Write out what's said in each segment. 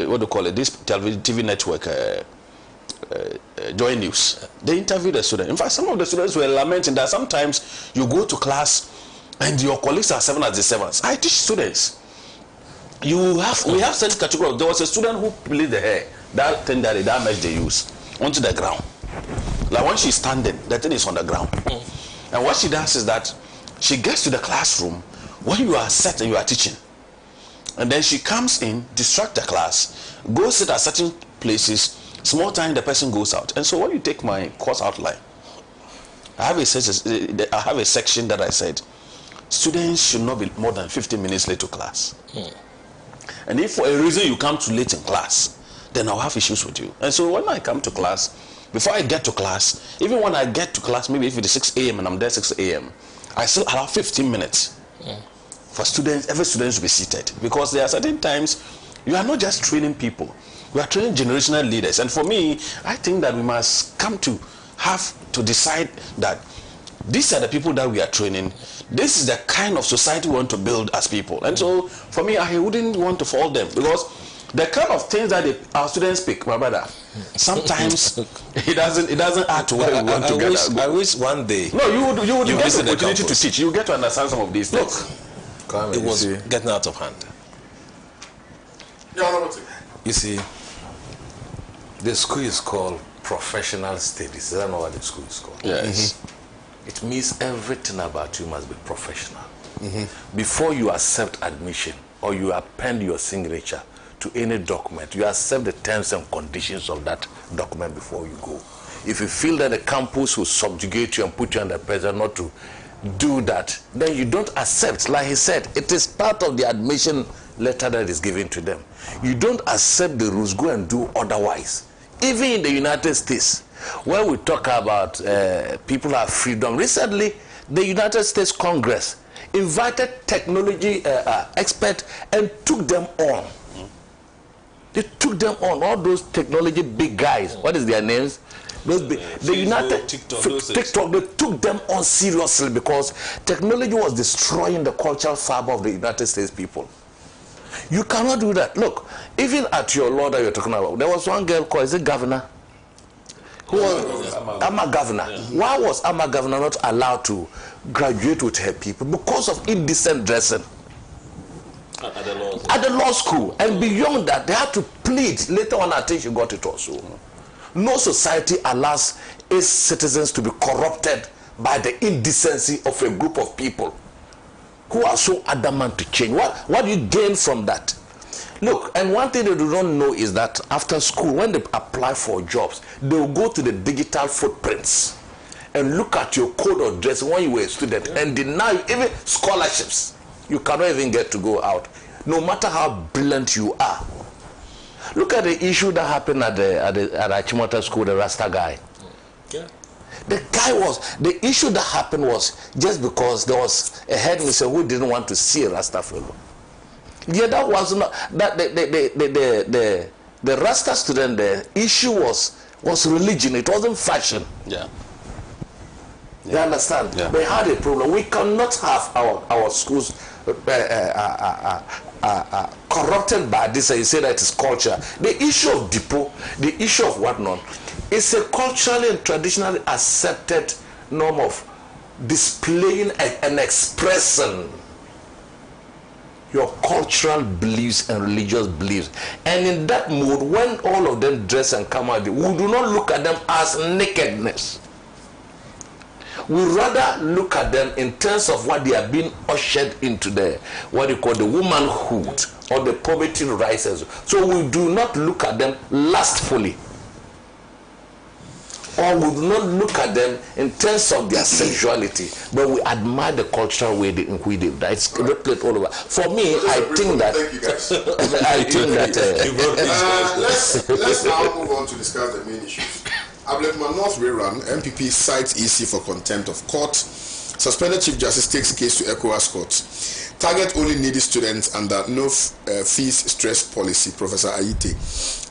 what do you call it, this TV network, Joy News. They interviewed the students. In fact, some of the students were lamenting that sometimes you go to class and your colleagues are 7 as the 7s. I teach students. We have certain categories. There was a student who played the hair, that thing that mesh they use, onto the ground. Like when she's standing, the thing is on the ground. And what she does is that she gets to the classroom when you are set and you are teaching. And then she comes in, distract the class, go sit at certain places, small time the person goes out. And so when you take my course outline, I have a section that I said, students should not be more than 15 minutes late to class. And if for a reason you come too late in class, then I'll have issues with you. And so when I come to class, before I get to class, even when I get to class, maybe if it is 6 a.m. and I'm there 6 a.m., I still allow 15 minutes for students, every student to be seated. Because there are certain times you are not just training people, we are training generational leaders. And for me, I think that we must come to have to decide that these are the people that we are training. This is the kind of society we want to build as people. And so for me, I wouldn't want to fault them, because the kind of things that our students speak, my brother, sometimes it doesn't add to where we want to get. I wish one day. No, you would get the opportunity to teach. You get to understand some of these things. Look, it was getting out of hand. You see, the school is called Professional Studies. I don't know what the school is called. Yes. It means everything about you must be professional. Before you accept admission or you append your signature to any document, you accept the terms and conditions of that document before you go. If you feel that the campus will subjugate you and put you under pressure not to do that, then you don't accept. Like he said, it is part of the admission letter that is given to them. You don't accept the rules, go and do otherwise. Even in the United States, where we talk about people have freedom, recently the United States Congress invited technology experts and took them on. They took them on, all those technology big guys. What is their names? The United TikTok, they took them on seriously because technology was destroying the cultural fabric of the United States people. You cannot do that. Look, even at your law that you're talking about, there was one girl called, is it Governor? Who was Ama Governor? Why was Ama Governor not allowed to graduate with her people? Because of indecent dressing. At the law school. And beyond that, they had to plead. Later on, I think she got it also. No society allows its citizens to be corrupted by the indecency of a group of people who are so adamant to change. What do you gain from that? Look, and one thing they do not know is that after school, when they apply for jobs, they will go to the digital footprints and look at your code of dress when you were a student and deny you even scholarships. You cannot even get to go out, no matter how brilliant you are. Look at the issue that happened at Achimota school, the Rasta guy. Yeah. The issue that happened was just because there was a headmaster who didn't want to see a Rasta fellow. Yeah, that was not that the Rasta student. The issue was religion. It wasn't fashion. Yeah. You understand? Yeah. They had a problem. We cannot have our schools corrupted by this. And you say that it's culture. The issue of depot, the issue of whatnot, is a culturally and traditionally accepted norm of displaying and expressing your cultural beliefs and religious beliefs. And in that mood, when all of them dress and come out, we do not look at them as nakedness. We rather look at them in terms of what they are being ushered into the, what you call the womanhood or the poverty rises. So we do not look at them lustfully. Or we do not look at them in terms of their sexuality, but we admire the cultural way in which they die. It's replicate all over. For me, I think that. Thank you guys. I think that. Let's now move on to discuss the main issues. Abletman North Rerun, MPP cites EC for contempt of court. Suspended Chief Justice takes case to ECOWAS court. Target only needy students under no fees stress policy, Professor Ayite.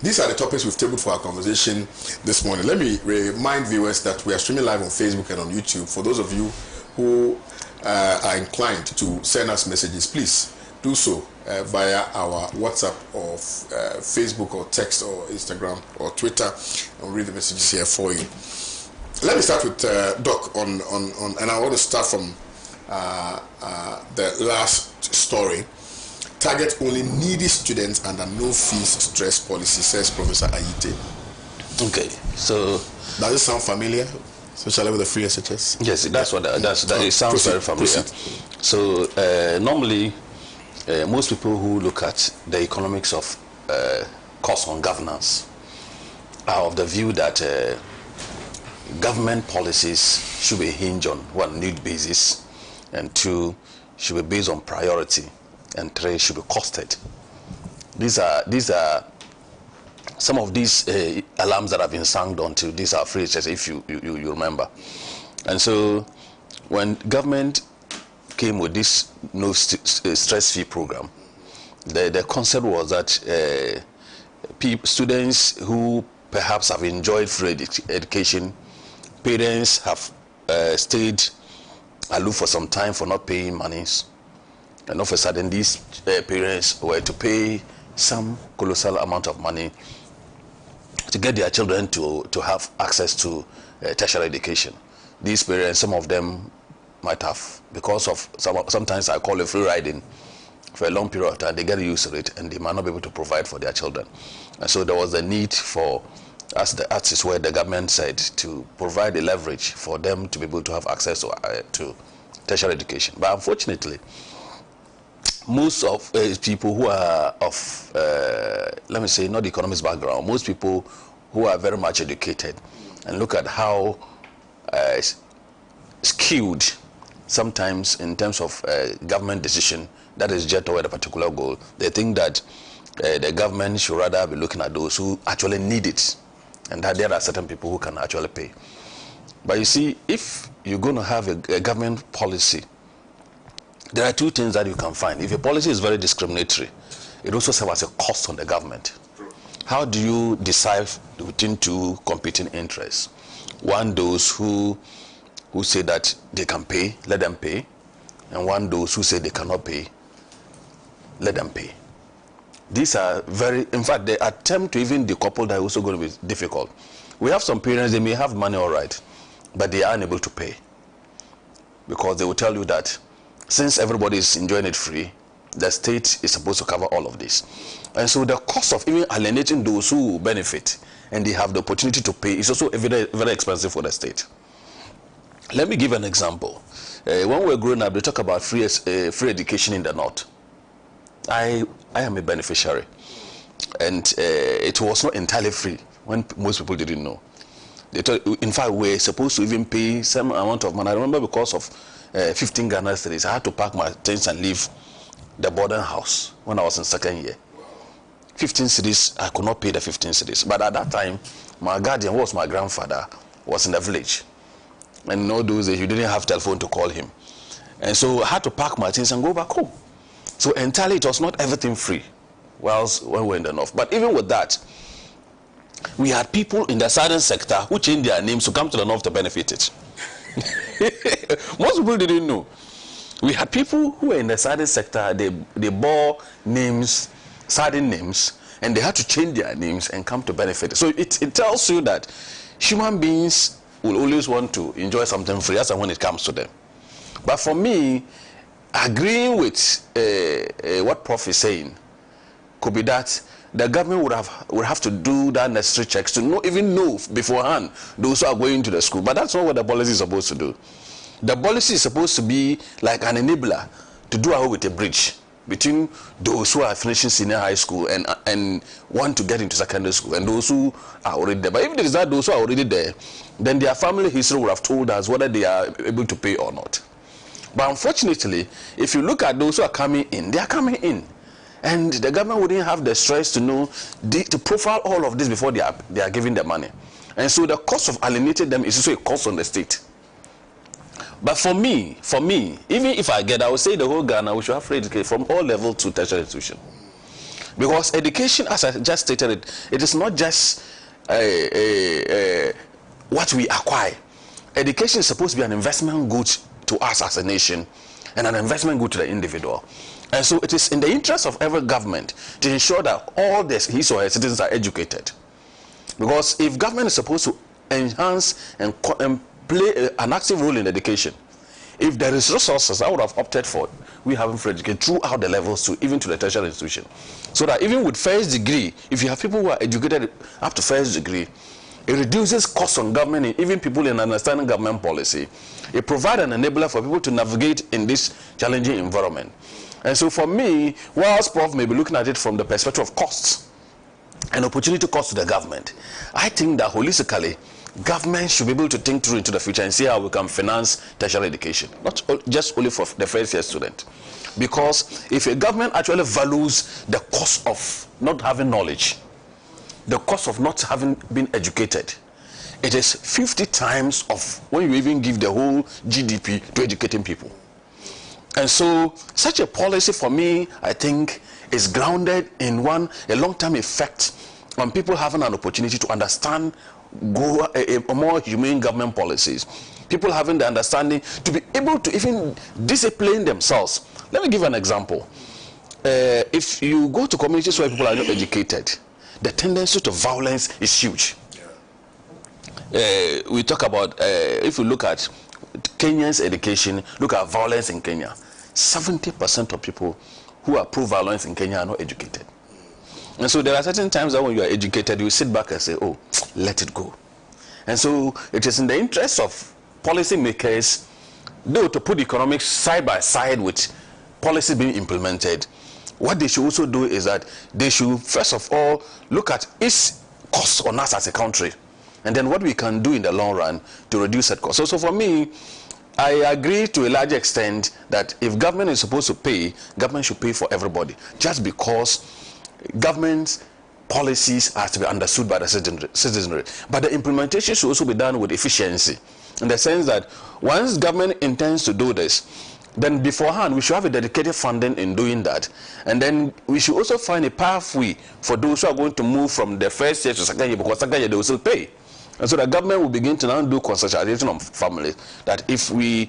These are the topics we've tabled for our conversation this morning. Let me remind viewers that we are streaming live on Facebook and on YouTube. For those of you who are inclined to send us messages, please do so via our WhatsApp or Facebook or text or Instagram or Twitter, and we'll read the messages here for you. Let me start with Doc on, and I want to start from the last story. Target only needy students under no fees stress policy, says Professor Ayite. Okay, so does it sound familiar, especially with the free SHS? Yes, that's what it sounds very familiar. So normally, most people who look at the economics of cost on governance are of the view that government policies should be hinged on one, need basis, and two, should be based on priority, and three, should be costed. These are some of these alarms that have been sung onto these are phrases, if you remember. And so when government came with this no stress fee program, the concept was that students who perhaps have enjoyed free education, parents have stayed aloof for some time for not paying monies, and all of a sudden these parents were to pay some colossal amount of money to get their children to have access to tertiary education. These parents, some of them might have, because of sometimes I call it free riding for a long period of time, they get used to it and they might not be able to provide for their children. And so there was a need for, as the artists where the government said, to provide a leverage for them to be able to have access to tertiary education. But unfortunately, most of people who are of, let me say, not economics background, most people who are very much educated and look at how skewed sometimes in terms of government decision that is jet toward a particular goal, they think that the government should rather be looking at those who actually need it, and that there are certain people who can actually pay. But you see, if you're going to have a government policy, there are two things that you can find. If a policy is very discriminatory, it also serves as a cost on the government. How do you decide between two competing interests? One, those who say that they can pay, let them pay, and one, those who say they cannot pay, let them pay. These are very, in fact, the attempt to even decouple that is also going to be difficult. We have some parents, they may have money all right, but they are unable to pay, because they will tell you that since everybody is enjoying it free, the state is supposed to cover all of this. And so the cost of even alienating those who benefit and they have the opportunity to pay is also very, very expensive for the state. Let me give an example. When we were growing up, they talk about free education in the North. I am a beneficiary, and it was not entirely free when most people didn't know. In fact, we were supposed to even pay some amount of money. I remember because of 15 Ghana cedis, I had to pack my things and leave the boarding house when I was in second year. 15 cedis, I could not pay the 15 cedis. But at that time, my guardian, who was my grandfather, was in the village. And in all those days, you didn't have telephone to call him. And so I had to pack my things and go back home. So entirely, it was not everything free whilst when we were in the North. But even with that, we had people in the southern sector who changed their names to come to the North to benefit it. Most people didn't know. We had people who were in the southern sector, they bore names, southern names, and they had to change their names and come to benefit it. So it tells you that human beings will always want to enjoy something free as and when it comes to them. But for me, agreeing with what Prof is saying could be that the government would have to do that necessary checks to even know beforehand those who are going to the school. But that's not what the policy is supposed to do. The policy is supposed to be like an enabler to do away with a bridge between those who are finishing senior high school and want to get into secondary school and those who are already there. But if it is that those who are already there, then their family history would have told us whether they are able to pay or not. But unfortunately, if you look at those who are coming in, they are coming in. And the government wouldn't have the stress to know, to profile all of this before they are giving the money. And so the cost of alienating them is also a cost on the state. But for me, even if I would say the whole Ghana, we should have free education from all levels to tertiary institution. Because education, as I just stated it is not just what we acquire. Education is supposed to be an investment good to us as a nation and an investment good to the individual. And so it is in the interest of every government to ensure that all his or her citizens are educated. Because if government is supposed to enhance and play an active role in education, if there is resources, I would have opted for we having free education throughout the levels to even to the tertiary institution. So that even with first degree, if you have people who are educated up to first degree, it reduces costs on government and even people in understanding government policy. It provides an enabler for people to navigate in this challenging environment. And so for me, whilst Prof may be looking at it from the perspective of costs and opportunity cost to the government, I think that holistically, government should be able to think through into the future and see how we can finance tertiary education, not just only for the first year student. Because if a government actually values the cost of not having knowledge, the cost of not having been educated, it is 50 times of when you even give the whole GDP to educating people. And so such a policy for me, I think, is grounded in a long-term effect on people having an opportunity to understand a more humane government policies, people having the understanding to be able to even discipline themselves. Let me give an example. If you go to communities where people are not educated, the tendency to violence is huge. We talk about, if you look at Kenya's education, look at violence in Kenya. 70% of people who are pro-violence in Kenya are not educated. And so there are certain times that when you are educated, you sit back and say, oh, let it go. And so it is in the interest of policymakers, though, to put economics side by side with policy being implemented. What they should also do is that they should, first of all, look at its cost on us as a country, and then what we can do in the long run to reduce that cost. So for me, I agree to a large extent that if government is supposed to pay, government should pay for everybody, just because government policies are to be understood by the citizenry. But the implementation should also be done with efficiency, in the sense that once government intends to do this, then beforehand we should have a dedicated funding in doing that, and then we should also find a pathway for those who are going to move from the first year to second year, because second year they will still pay. And so the government will begin to now do consolidation of families, that if we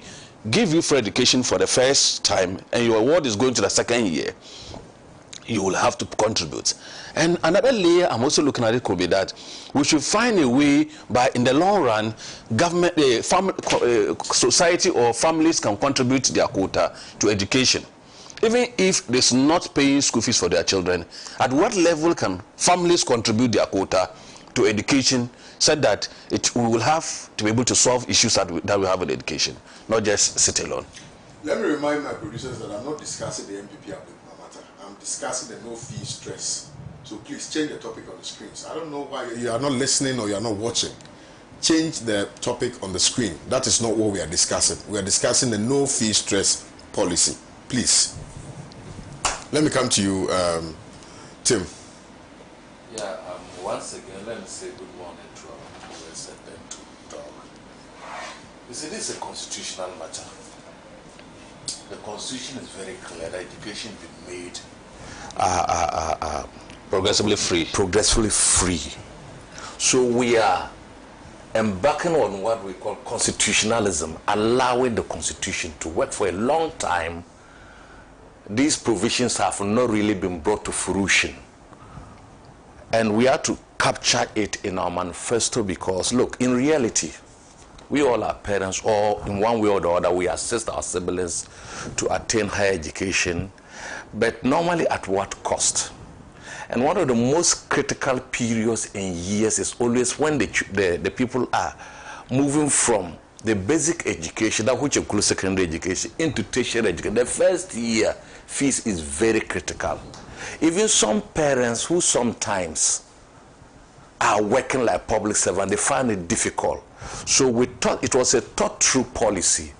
give you free education for the first time and your award is going to the second year, you will have to contribute. And another layer I'm also looking at it could be that we should find a way by, in the long run, government, society or families can contribute their quota to education. Even if it's not paying school fees for their children, at what level can families contribute their quota to education, said that we will have to be able to solve issues that we have with education, not just sit alone. Let me remind my producers that I'm not discussing the MPP matter. I'm discussing the no-fee stress. So please change the topic on the screens. I don't know why you are not listening or you are not watching. Change the topic on the screen. That is not what we are discussing. We are discussing the no-fee stress policy. Please. Let me come to you, Tim. Yeah, once again, let me say good morning to our viewers and then to talk. You see, this is a constitutional matter. The constitution is very clear that education be made Progressively free. Progressively free. So we are embarking on what we call constitutionalism, allowing the constitution to work. For a long time, these provisions have not really been brought to fruition. And we have to capture it in our manifesto because, look, in reality, we all are parents, or in one way or the other, we assist our siblings to attain higher education, but normally at what cost? And one of the most critical periods in years is always when the people are moving from the basic education, that which includes secondary education, into tertiary education. The first year fees is very critical. Even some parents who sometimes are working like public servants, they find it difficult. So we thought it was a thought-through policy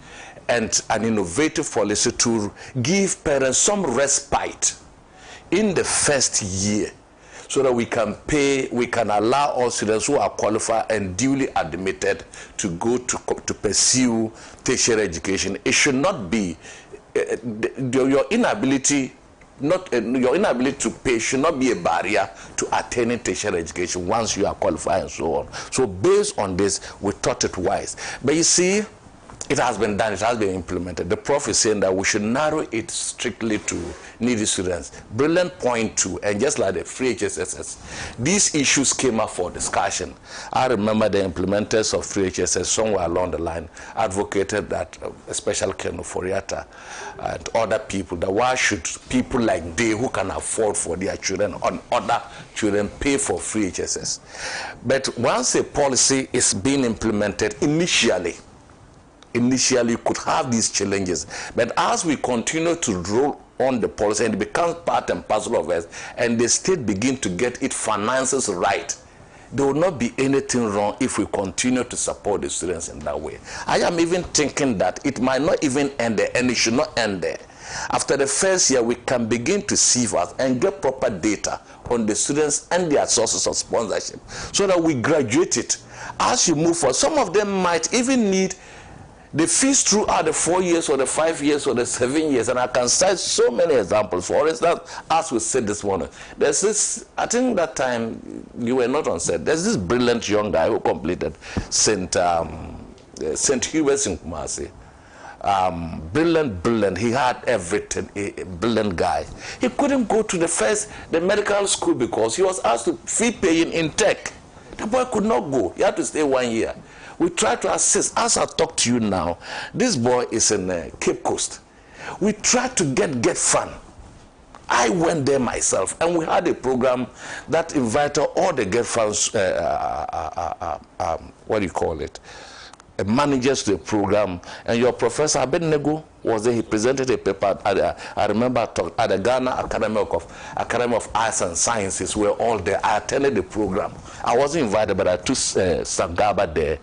and an innovative policy to give parents some respite in the first year, so that we can allow all students who are qualified and duly admitted to go to pursue tertiary education. It should not be your inability to pay should not be a barrier to attaining tertiary education once you are qualified and so on. So based on this, we thought it wise. But you see, It has been done, it has been implemented. The prof is saying that we should narrow it strictly to needy students. Brilliant point too, and just like the free HSS, these issues came up for discussion. I remember the implementers of free HSS somewhere along the line advocated that, especially Ken Oforiatta and other people, that why should people like they who can afford for their children and other children pay for free HSS? But once a policy is being implemented initially could have these challenges, but as we continue to roll on the policy and it becomes part and parcel of us, and the state begin to get its finances right, there will not be anything wrong if we continue to support the students in that way. I am even thinking that it might not even end there, and it should not end there. After the first year, we can begin to sieve out and get proper data on the students and their sources of sponsorship, so that we graduate it. As you move forward, some of them might even need the fees throughout the 4 years or the 5 years or the 7 years, and I can cite so many examples. For instance, as we said this morning, there's this, I think that time you were not on set, there's this brilliant young guy who completed St. Hubert's in Kumasi. Brilliant, he had everything, a brilliant guy. He couldn't go to the medical school because he was asked to fee paying in tech. The boy could not go, he had to stay 1 year. We try to assist. As I talk to you now, this boy is in Cape Coast. We try to get fund. I went there myself, and we had a program that invited all the get funds, what do you call it, managers to the program. And your professor Abednego was there. He presented a paper I remember at the Ghana Academy of Arts and Sciences. We were all there. I attended the program. I wasn't invited, but I took Sangaba there,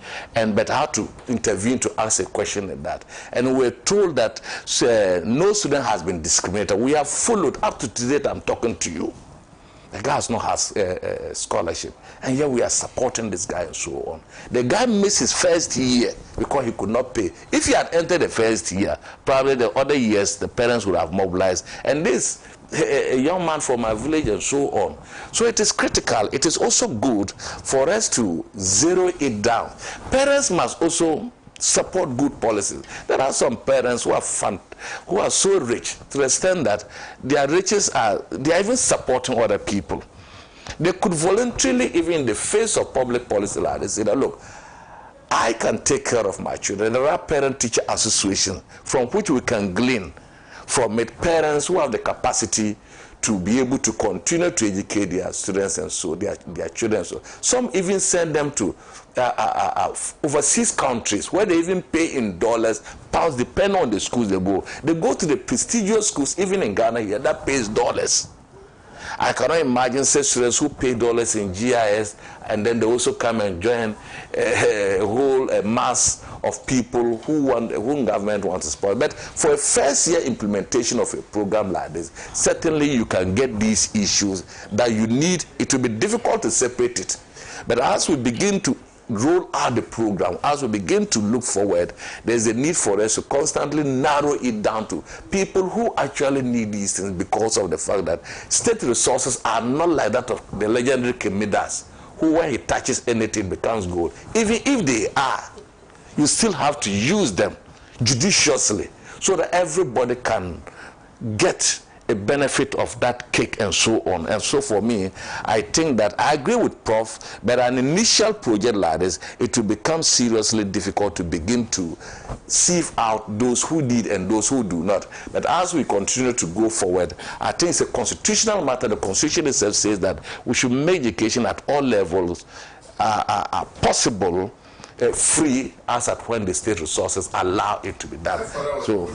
but I had to intervene to ask a question in that. And we were told that no student has been discriminated. We have followed up to today. I'm talking to you. The guy has not had scholarship, and yet we are supporting this guy and so on. The guy missed his first year because he could not pay. If he had entered the first year, probably the other years the parents would have mobilized. And this, a young man from my village and so on. So it is critical. It is also good for us to zero it down. Parents must also support good policies. There are some parents who are so rich to the extent that their riches they are even supporting other people. They could voluntarily, even in the face of public policy like this, say that, look, I can take care of my children. There are parent-teacher associations from which we can glean from it, parents who have the capacity to be able to continue to educate their students and so their children. So some even send them to overseas countries where they even pay in dollars, pounds, depending on the schools they go. They go to the prestigious schools, even in Ghana here, that pays dollars. I cannot imagine such students who pay dollars in GIS, and then they also come and join a whole mass of people whom government wants to support. But for a first year implementation of a program like this, certainly you can get these issues that you need. It will be difficult to separate it. But as we begin to roll out the program, as we begin to look forward, there's a need for us to constantly narrow it down to people who actually need these things, because of the fact that state resources are not like that of the legendary Kemidas, who when he touches anything becomes gold. Even if they are, you still have to use them judiciously so that everybody can get a benefit of that cake and so on. And so for me, I think that I agree with Prof, but an initial project like this, it will become seriously difficult to begin to sieve out those who need and those who do not. But as we continue to go forward, I think it's a constitutional matter. The Constitution itself says that we should make education at all levels possible, free, as at when the state resources allow it to be done. So.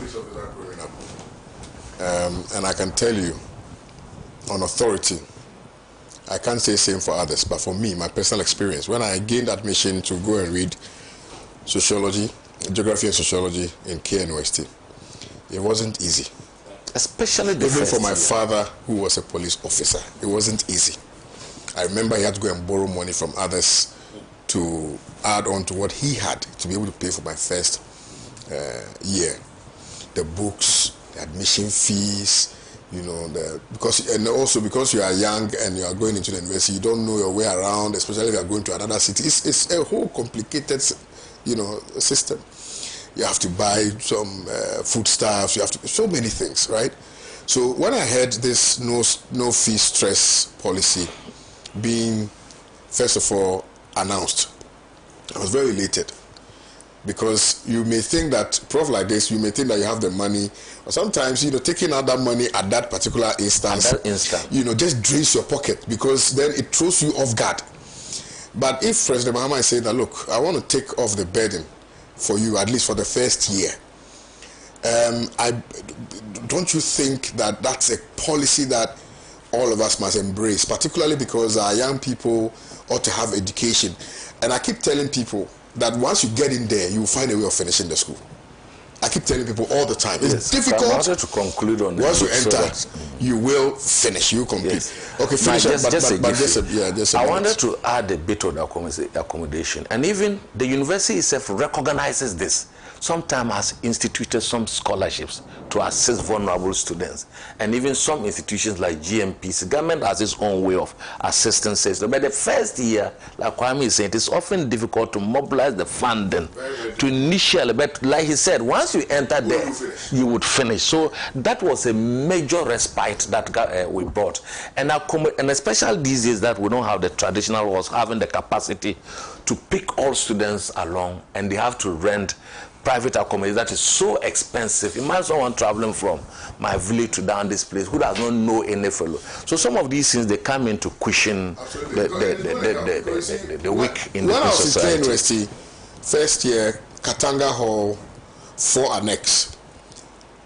And I can tell you, on authority, I can't say same for others, but for me, my personal experience, when I gained admission to go and read sociology, geography and sociology in KNUST, it wasn't easy. Especially even for my father, who was a police officer, it wasn't easy. I remember he had to go and borrow money from others to add on to what he had to be able to pay for my first year. The books, admission fees, you know, because you are young and you are going into the university, you don't know your way around, especially if you are going to another city. It's a whole complicated, you know, system. you have to buy some foodstuffs, you have to, so many things, right? So when I heard this no fee stress policy being, first of all, announced, I was very elated. Because you may think that, Prof, like this, you may think that you have the money, or sometimes, taking out that money at that particular instance, just drains your pocket, because then it throws you off guard. But if President Mahama is saying that, look, I want to take off the burden for you, at least for the first year, don't you think that that's a policy that all of us must embrace, particularly because our young people ought to have education? And I keep telling people that once you get in there, you will find a way of finishing the school. I keep telling people all the time. It's difficult. I wanted to conclude on once you enter, you will finish. You complete. Yes. Okay, finish. I wanted to add a bit on accommodation, and even the university itself recognizes this. Sometimes has instituted some scholarships to assist vulnerable students, and even some institutions like GMPs, the government has its own way of assistance system. But the first year, like Kwame is saying, it is often difficult to mobilize the funding to initially, but like he said, once you enter there, you would finish. So that was a major respite that we brought, and especially these days that we don't have the traditional was having the capacity to pick all students along, and they have to rent private accommodation that is so expensive. Imagine someone traveling from my village to down this place who does not know any fellow. So some of these things, they come into cushion the weak in the society. When I was in university, first year, Katanga Hall, 4 Annex,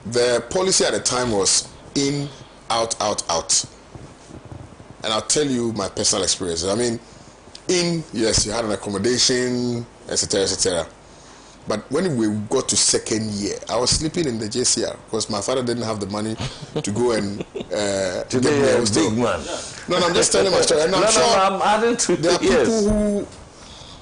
the policy at the time was in, out, out, out. And I'll tell you my personal experience. I mean, in, yes, you had an accommodation, etc., etc. But when we got to second year, I was sleeping in the JCR because my father didn't have the money to go and to get me a big man. No, I'm just telling my story. And I'm sure I'm adding to there are people who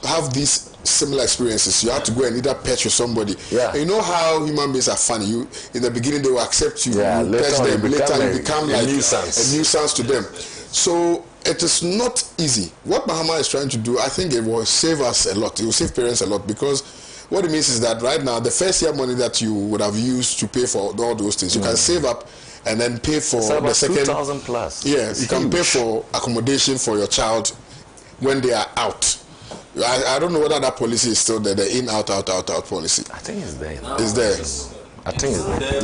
have these similar experiences. You have to go and either pet with somebody. Yeah. And you know how human beings are funny. You in the beginning they will accept you. Yeah, you pet them. Later you become like a nuisance to them. So it is not easy. What Mahama is trying to do, I think it will save us a lot. It will save parents a lot, because what it means is that right now, the first year money that you would have used to pay for all those things, you can save up and then pay for the second. 2,000 plus. Yeah, you can pay for accommodation for your child when they are out. I don't know whether that policy is still there, the in, out, out, out, out policy. I think it's there. It's there. I think it's there.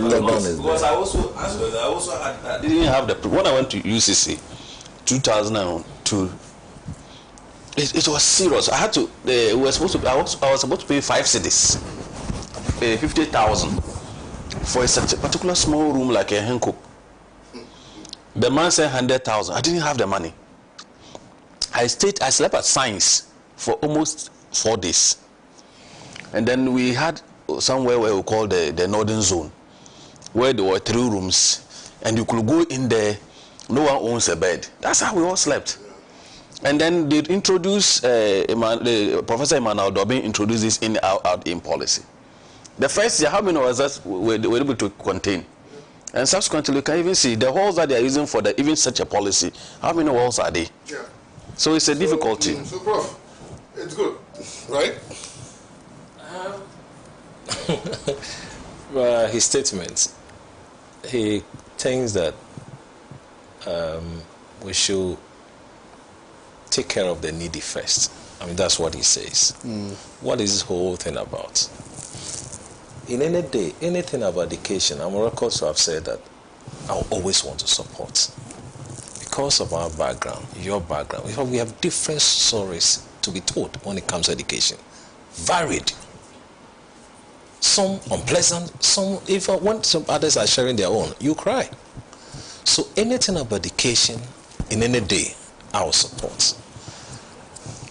Because I didn't have the, when I went to UCC, 2002, it was serious. I had to. I was supposed to pay 5 cedis, 50,000 for such a particular small room like a Henko. The man said 100,000. I didn't have the money. I slept at Science for almost 4 days, and then we had somewhere where we call the Northern Zone, where there were 3 rooms, and you could go in there. No one owns a bed. That's how we all slept. And then they introduced, Professor Emmanuel Dobin introduced this in out in policy. The first year, how many of us were able to contain? And subsequently, you can even see the halls that they are using for even such a policy. How many walls are they? Yeah. So it's a difficulty. So, Prof, it's good, right? His statements, he thinks that we should take care of the needy first. I mean, that's what he says. What is this whole thing about? In any day, anything about education, I'm on record to have said that I always want to support. Because of our background, your background, we have different stories to be told when it comes to education. Varied. Some unpleasant, some, when some others are sharing their own, you cry. So anything about education, in any day, I will support.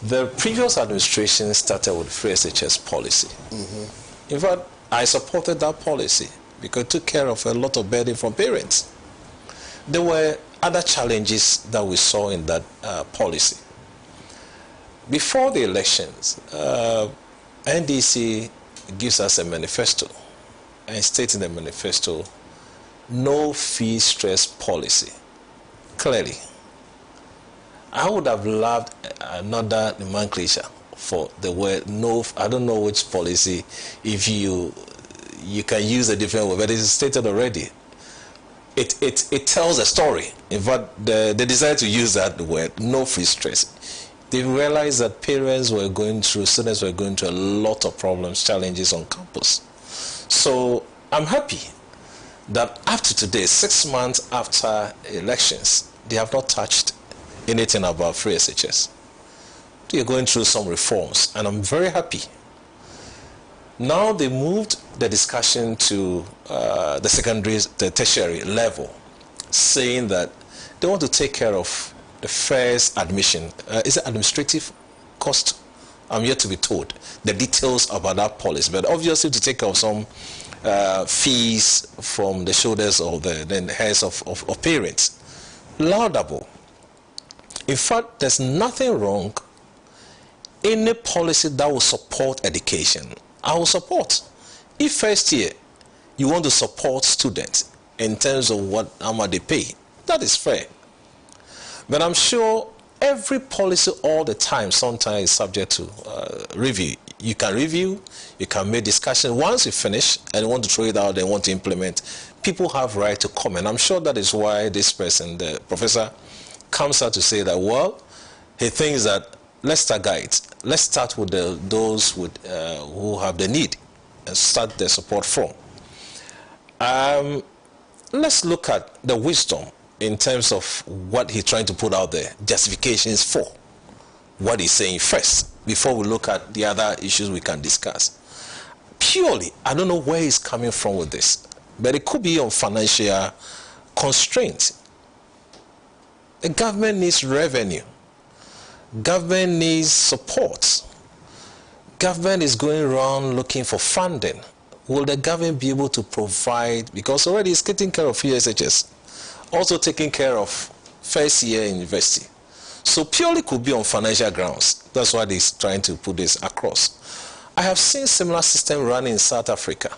The previous administration started with free SHS policy. In fact, I supported that policy because it took care of a lot of burden from parents. There were other challenges that we saw in that policy. Before the elections, NDC gives us a manifesto and states in the manifesto, no fee stress policy. Clearly, I would have loved another nomenclature for the word no. I don't know which policy, if you can use a different word, but it's stated already. It tells a story. In fact, they decided to use that word, no free stress. They realized that students were going through a lot of problems, challenges on campus. So I'm happy that up to today, 6 months after elections, they have not touched anything about free SHS. They are going through some reforms, and I'm very happy. Now they moved the discussion to the tertiary level, saying that they want to take care of the first admission. Is it administrative cost? I'm yet to be told the details about that policy, but obviously to take care of some fees from the shoulders of the heads of parents. Laudable. In fact, there's nothing wrong. Any policy that will support education, I will support. If first year you want to support students in terms of how much they pay, that is fair. But I'm sure every policy all the time sometimes is subject to review. You can review, you can make discussion. Once you finish and you want to throw it out and want to implement, people have right to comment. I'm sure that is why this person, the professor, comes out to say that, well, he thinks that let's start guides. Let's start with those who have the need and start the support from. Let's look at the wisdom in terms of what he's trying to put out there, justifications for what he's saying first, before we look at the other issues we can discuss. Purely, I don't know where he's coming from with this, but it could be on financial constraints. The government needs revenue. Government needs support. Government is going around looking for funding. Will the government be able to provide, because already it's taking care of USHS, also taking care of first year university. So purely could be on financial grounds. That's why he's trying to put this across. I have seen similar system running in South Africa.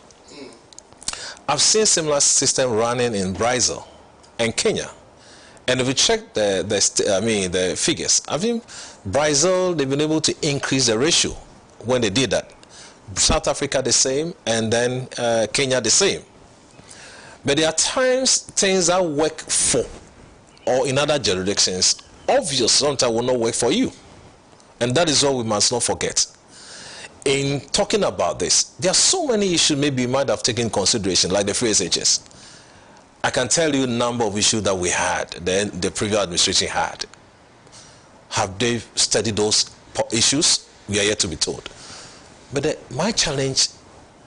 I've seen similar system running in Brazil and Kenya. And if we check the figures, I think Brazil, they've been able to increase the ratio when they did that. South Africa the same, and then Kenya the same. But there are times things that work for, or in other jurisdictions, obviously sometimes will not work for you. And that is what we must not forget. In talking about this, there are so many issues maybe you might have taken into consideration, like the free SHS. I can tell you a number of issues that we had, the previous administration had. Have they studied those issues? We are yet to be told. But my challenge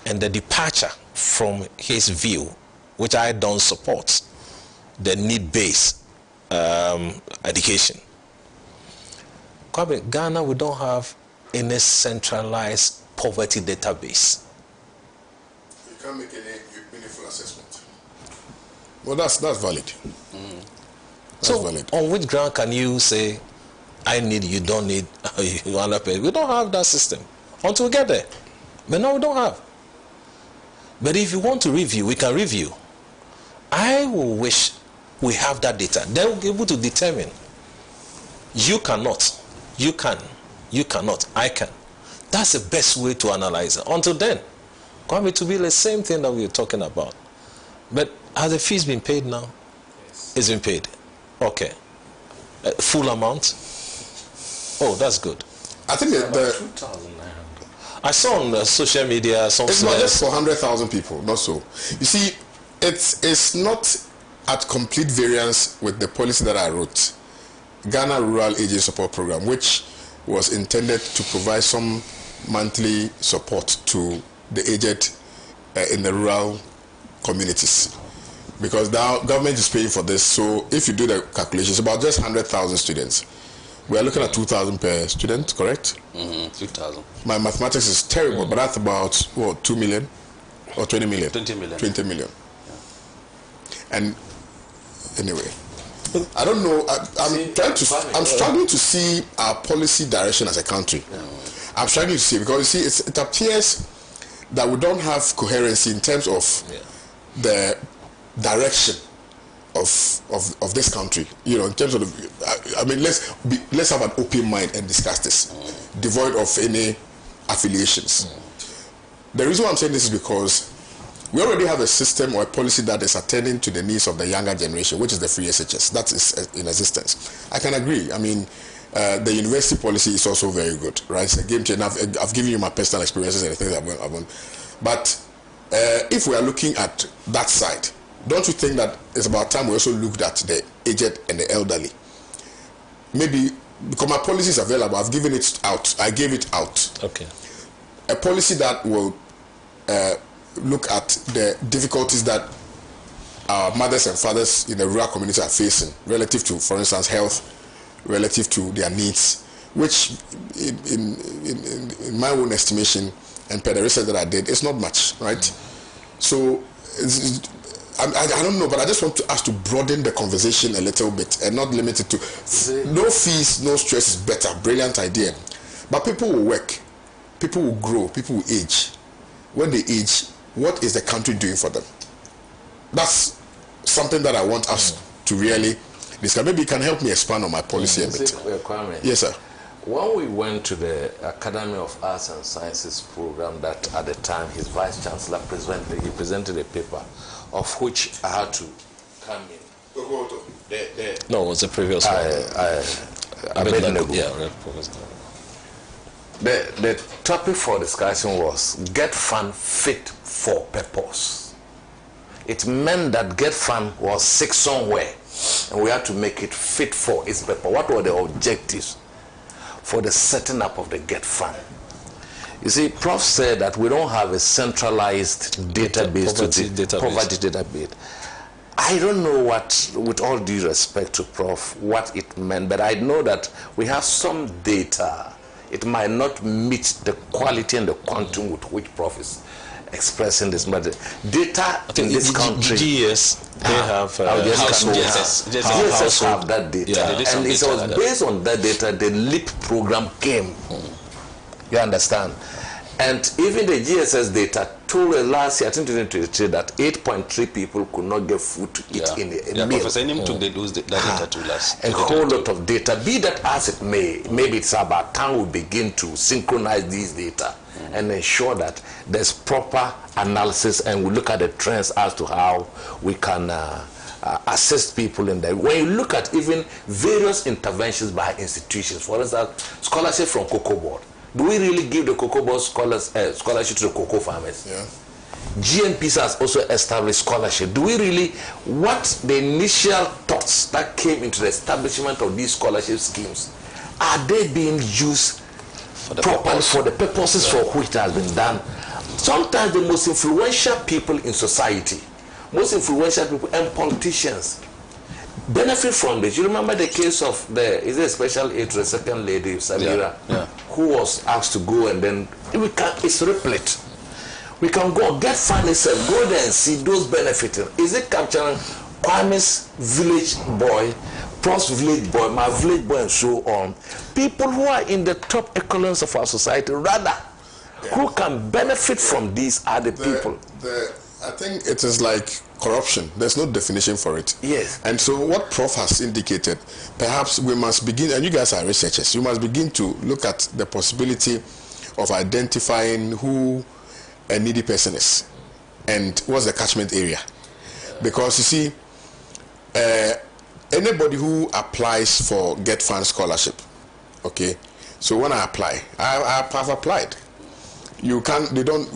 and the departure from his view, which I don't support, the need-based education. Ghana, we don't have any centralized poverty database. You can't make any meaningful assessment. Well, that's valid. That's valid. On which ground can you say, I need, you don't need, you want to pay? We don't have that system until we get there. But now we don't have. But if you want to review, we can review. I will wish we have that data. Then we'll be able to determine. You cannot. You can. You cannot. I can. That's the best way to analyze it. Until then, going to be the same thing that we were talking about. But has the fees been paid now? Yes. It's been paid. Okay. Full amount? Oh, that's good. I think the 2,900. I saw on social media some. It's not just for 100,000 people, not so. You see, it's not at complete variance with the policy that I wrote, Ghana Rural Aging Support Program, which was intended to provide some monthly support to the aged in the rural communities, because now government is paying for this. So if you do the calculations, about just 100,000 students, we are looking at 2,000 per student, correct? 2,000. My mathematics is terrible, but that's about what, 2 million or 20 million? 20 million. 20 million. Yeah. And anyway, I don't know. I'm struggling to see our policy direction as a country. Yeah. I'm struggling to see, because you see, it appears that we don't have coherency in terms of the direction of this country. You know, in terms of I mean, let's have an open mind and discuss this. devoid of any affiliations. The reason why I'm saying this is because we already have a system or a policy that is attending to the needs of the younger generation, which is the free SHS. That is in existence. I can agree. I mean, the university policy is also very good, right? It's a game changer. I've given you my personal experiences and the things I've done. But if we are looking at that side, don't you think that it's about time we also looked at the aged and the elderly? Maybe because my policy is available, I've given it out. I gave it out. Okay. A policy that will look at the difficulties that our mothers and fathers in the rural community are facing relative to, for instance, health, relative to their needs, which in my own estimation and per the research that I did, it's not much, right? So I don't know, but I just want us to broaden the conversation a little bit and not limit it to no fees, no stress is better. Brilliant idea. But people will work, people will grow, people will age. When they age, what is the country doing for them? That's something that I want us to really discuss. Maybe you can help me expand on my policy a bit. Yes, sir. When we went to the Academy of Arts and Sciences program, that at the time his vice chancellor presented a paper, of which I had to come in. No, it was the previous one. The topic for discussion was Get Fund Fit for Purpose. It meant that Get Fund was sick somewhere, and we had to make it fit for its purpose. What were the objectives for the setting up of the Get Fund? You see, Prof said that we don't have a centralized database, poverty database. I don't know what, with all due respect to Prof, what it meant, but I know that we have some data. It might not meet the quality and the quantum with which Prof is expressing this, but the data in this country, GS, they have household. GSS have that data, Yeah, and it was based on that data the LEAP program came. You understand? And even the GSS data told us last year, I think 2023, that 8.3 people could not get food to eat in a meal. Professor Nim took that data to last. A whole lot of data. Be that as it may, maybe it's about time we begin to synchronize these data and ensure that there's proper analysis, and we look at the trends as to how we can assist people in there. When you look at even various interventions by institutions, for instance, scholarship from Cocoa Board. Do we really give the Cocoa Board scholarship to the cocoa farmers? Yeah. GNPs has also established scholarship. Do we really, what the initial thoughts that came into the establishment of these scholarship schemes, are they being used properly for the purposes for which it has been done? Sometimes the most influential people in society, most influential people and politicians benefit from this. You remember the case of is there a special aid to the second lady, Samira, who was asked to go, and then it's replete. We can go get finance, go there and see those benefiting. Is it capturing Kwame's village boy, Prof's village boy, my village boy, and so on? People who are in the top echelons of our society, rather, who can benefit from these are the people. I think it is like corruption. There's no definition for it. Yes. And so what Prof has indicated, perhaps we must begin, and you guys are researchers, you must begin to look at the possibility of identifying who a needy person is and what's the catchment area. Because you see, anybody who applies for Get Fund scholarship, okay, so when I apply, I've applied. You can't, they don't,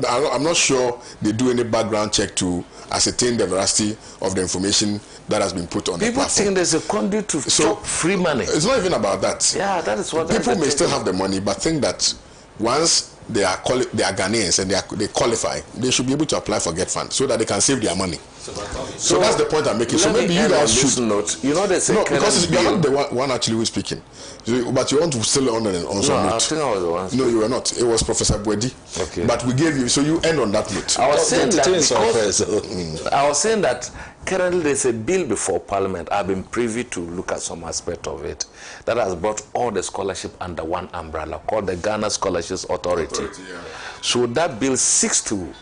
I'm not sure they do any background check to ascertain the veracity of the information that has been put on the platform. People think there's a conduit to stop free money. It's not even about that. Yeah, that is what people may still have the money, but think that once they are Ghanaians and they qualify, they should be able to apply for Get Fund so that they can save their money. So that's the point I'm making. So maybe you guys should note. You know, there's a because you're not the one actually who's speaking, but you want to still on some note. I think I was the one. No, you were not. It was Professor Bwedi. Okay. But we gave you, so you end on that note. I was saying that I was saying that currently there's a bill before Parliament. I've been privy to look at some aspect of it that has brought all the scholarship under one umbrella called the Ghana Scholarships Authority. So that bill seeks to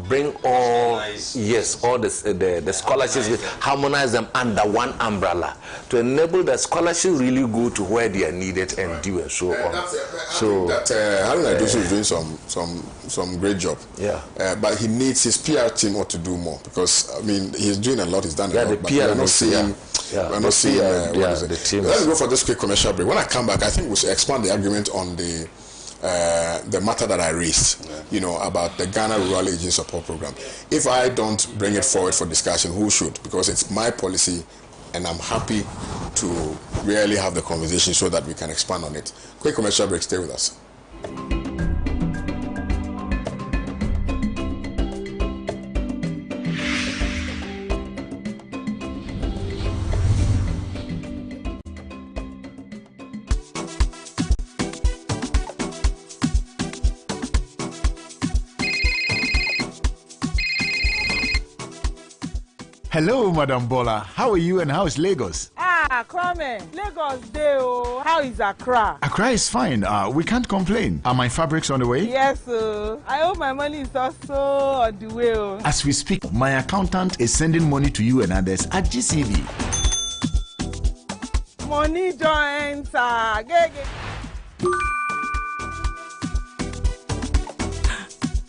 bring all all the scholarships, harmonize them under one umbrella to enable the scholarship really go to where they are needed and due and so on. Haruna Iddrisu is doing some great job. Yeah. But he needs his PR team ought to do more, because I mean he's doing a lot. He's done a lot. The But PR we're not seeing. We're not seeing. the team. Let's go for this quick commercial break. When I come back, I think we should expand the argument on the matter that I raised, you know, about the Ghana Rural Aging Support Program. If I don't bring it forward for discussion, who should? Because it's my policy, and I'm happy to really have the conversation so that we can expand on it. Quick commercial break. Stay with us. Hello, Madam Bola. How are you and how is Lagos? Come Lagos Deo. How is Accra? Accra is fine. We can't complain. Are my fabrics on the way? Yes, I hope my money is also on the way. As we speak, my accountant is sending money to you and others at GCB. Money joins.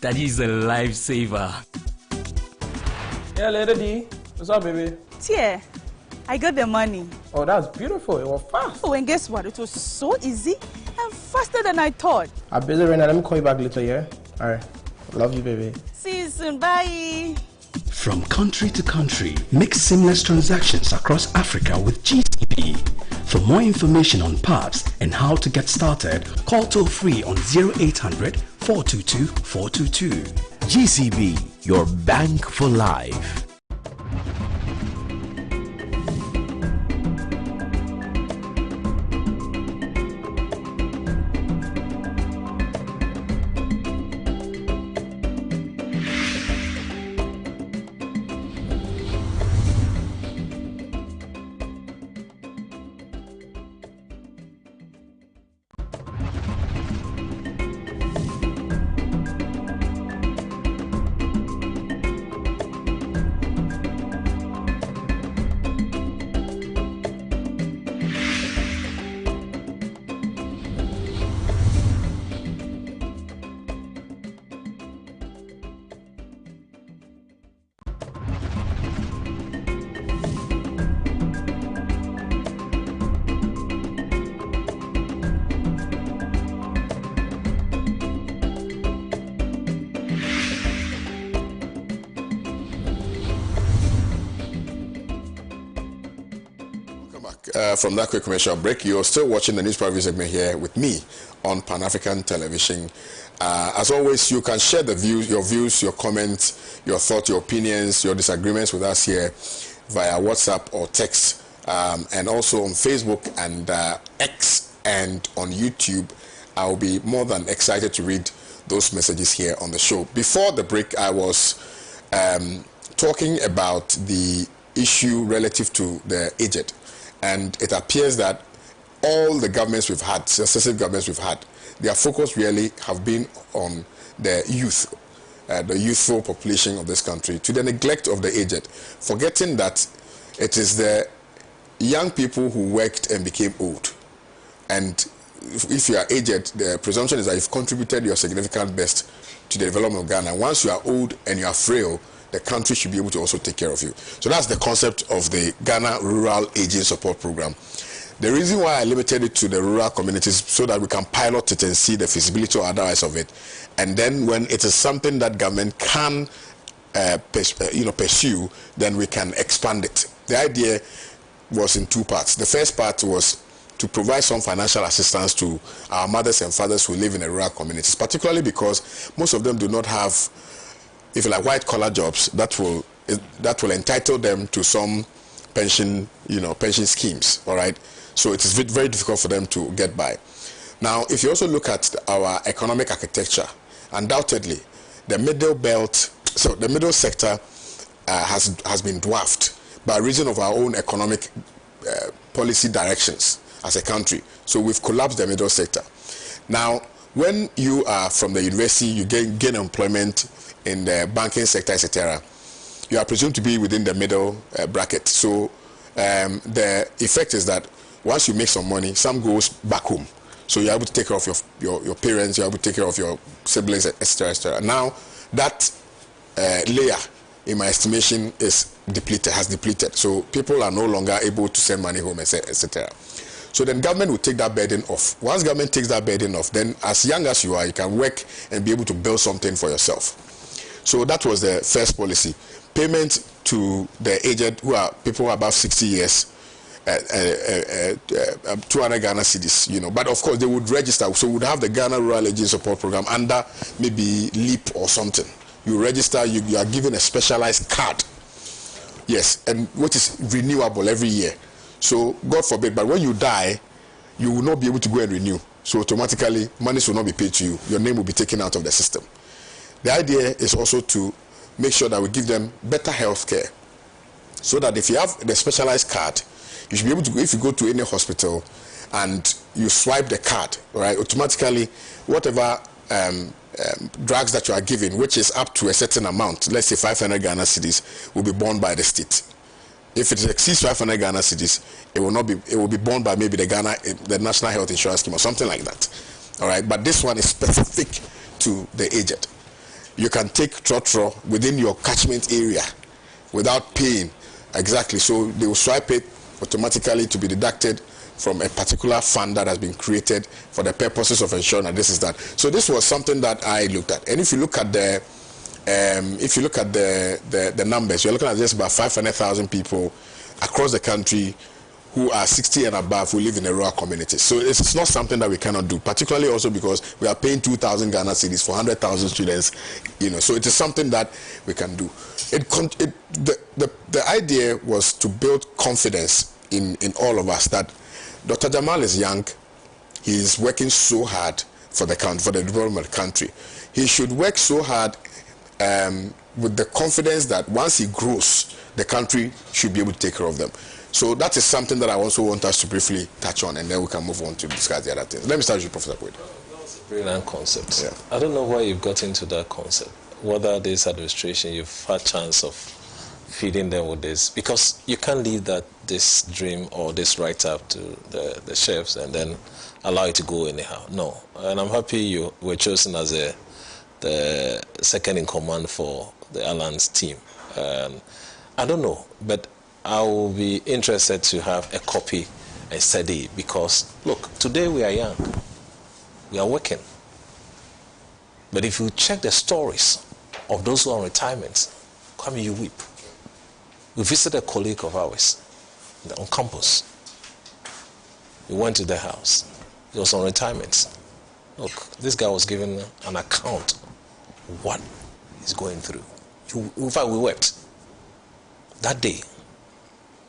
That is a lifesaver. Yeah, Lady D. What's up, baby? Tia, I got the money. Oh, that's beautiful. It was fast. Oh, and guess what? It was so easy and faster than I thought. I'm busy right now. Let me call you back later, yeah? All right. Love you, baby. See you soon. Bye. From country to country, make seamless transactions across Africa with GCB. For more information on PABs and how to get started, call toll-free on 0800 422 422. GCB, your bank for life. From that quick commercial break, you're still watching the news preview segment here with me on Pan-African Television. As always, you can share your views, your comments, your thoughts, your opinions, your disagreements with us here via WhatsApp or text, and also on Facebook and X and on YouTube. I'll be more than excited to read those messages here on the show. Before the break, I was talking about the issue relative to the aged. And it appears that all the governments we've had, successive governments we've had, their focus really have been on the youth, the youthful population of this country, to the neglect of the aged, forgetting that it is the young people who worked and became old. And if you are aged, the presumption is that you've contributed your significant best to the development of Ghana. Once you are old and you are frail, the country should be able to also take care of you. So that's the concept of the Ghana Rural Aging Support Program. The reason why I limited it to the rural communities so that we can pilot it and see the feasibility or otherwise of it. And then when it is something that government can pursue, then we can expand it. The idea was in two parts. The first part was to provide some financial assistance to our mothers and fathers who live in the rural communities, particularly because most of them do not have, if you like, white-collar jobs that will entitle them to some pension schemes. All right, so it is very difficult for them to get by. Now, if you also look at our economic architecture, undoubtedly, the middle belt, so the middle sector has been dwarfed by reason of our own economic policy directions as a country. So we've collapsed the middle sector. Now, when you are from the university, you gain employment in the banking sector, etc., you are presumed to be within the middle bracket. So the effect is that once you make some money, some goes back home. So you're able to take care of your parents, you're able to take care of your siblings, etc., etc. Now that layer, in my estimation, has depleted. So people are no longer able to send money home, etc. So then government will take that burden off. Once government takes that burden off, then as young as you are, you can work and be able to build something for yourself. So that was the first policy. Payment to the aged people who are above 60 years, 200 Ghana cedis, you know. But of course they would register, so we would have the Ghana Rural Aging Support Program under maybe LEAP or something. You register, you are given a specialized card, yes, and which is renewable every year. So God forbid, but when you die, you will not be able to go and renew. So automatically, money will not be paid to you. Your name will be taken out of the system. The idea is also to make sure that we give them better health care, so that if you have the specialized card, you should be able to go, if you go to any hospital and you swipe the card, right, automatically whatever drugs that you are given, which is up to a certain amount, let's say 500 Ghana cedis, will be borne by the state. If it exceeds 500 Ghana cedis, it will be borne by maybe the National Health Insurance Scheme or something like that. All right, but this one is specific to the aged. You can take trotro within your catchment area without paying. Exactly. So they will swipe it automatically to be deducted from a particular fund that has been created for the purposes of ensuring that this is that. So this was something that I looked at. And if you look at the numbers, you're looking at just about 500,000 people across the country who are 60 and above who live in a rural community. So it's not something that we cannot do, particularly also because we are paying 2,000 Ghana cedis for 100,000 students, you know. So it is something that we can do. The idea was to build confidence in all of us that Dr. Jamal is young. He is working so hard for the country, for the development of the country. He should work so hard with the confidence that once he grows, the country should be able to take care of them. So that is something that I also want us to briefly touch on, and then we can move on to discuss the other things. Let me start with you, Professor Boyd. That was a brilliant concept. Yeah. I don't know why you've got into that concept. Whether this administration, you've had chance of feeding them with this, because you can't leave this dream or this right up to the chefs and then allow it to go anyhow. No. And I'm happy you were chosen as the second in command for the Alliance team. I don't know, but I will be interested to have a copy and study, because look, today we are young, we are working, but if you check the stories of those who are on retirement, come you weep. We visited a colleague of ours on campus. We went to their house. He was on retirement. Look, this guy was given an account of what he's going through. In fact, we wept. That day,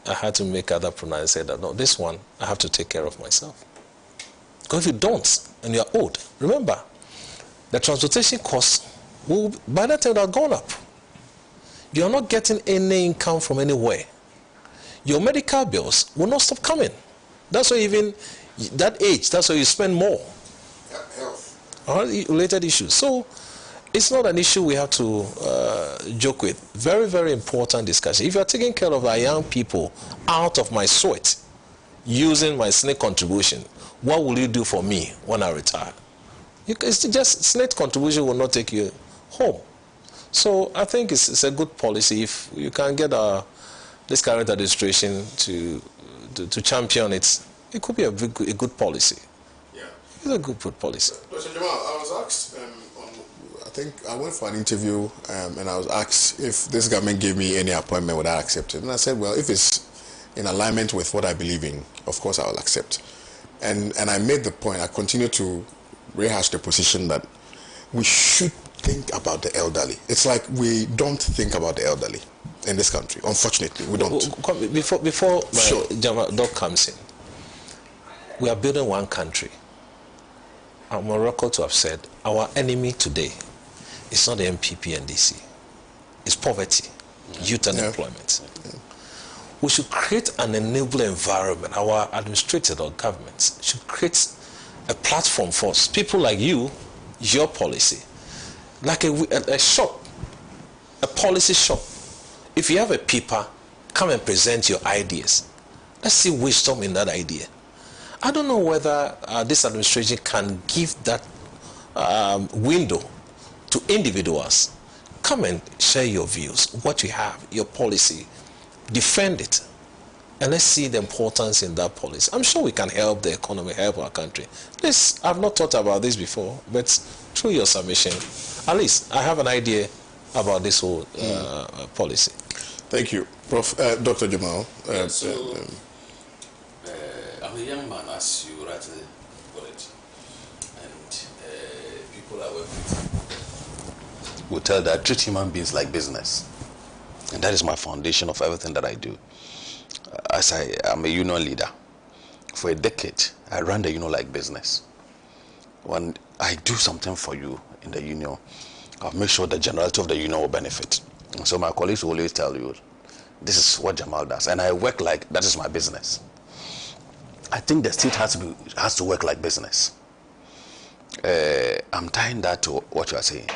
I had to make other pronouns and say that, no, this one, I have to take care of myself. Because if you don't, and you're old, remember, the transportation costs will, by that time, have gone up. You're not getting any income from anywhere. Your medical bills will not stop coming. That's why even that age, that's why you spend more. Health. All related issues. So it's not an issue we have to joke with. Very, very important discussion. If you're taking care of our young people out of my sweat, using my SNAIT contribution, what will you do for me when I retire? It's just SNAIT contribution will not take you home. So I think it's a good policy if you can get this current administration to champion it. It could be a good policy. Yeah, it's a good policy. Dr. Jamal, I was asked I think I went for an interview and I was asked if this government gave me any appointment, would I accept it? And I said, well, if it's in alignment with what I believe in, of course I will accept. And I made the point, I continue to rehash the position that we should think about the elderly. It's like we don't think about the elderly in this country. Unfortunately, we don't. Before sure. Doc comes in, we are building one country. I'm on record to have said our enemy today is not the MPP and DC. It's poverty, youth unemployment. Yeah. We should create an enabling environment. Our administrators or governments should create a platform for people like you, your policy, like a shop a policy shop. If you have a paper, come and present your ideas. Let's see wisdom in that idea. I don't know whether this administration can give that window to individuals. Come and share your views, what you have, your policy, defend it, and let's see the importance in that policy. I'm sure we can help the economy, help our country. This, I've not thought about this before, but through your submission, at least I have an idea about this whole policy. Thank you. Dr. Jamal. I'm a young man, as you rightly put it, and people I work with will tell that treat human beings like business. And that is my foundation of everything that I do. As I am a union leader, for a decade, I ran the union like business. When I do something for you in the union, I'll make sure the generality of the union will benefit. And so my colleagues will always tell you, this is what Jamal does. And I work like that is my business. I think the state has to work like business. I'm tying that to what you are saying.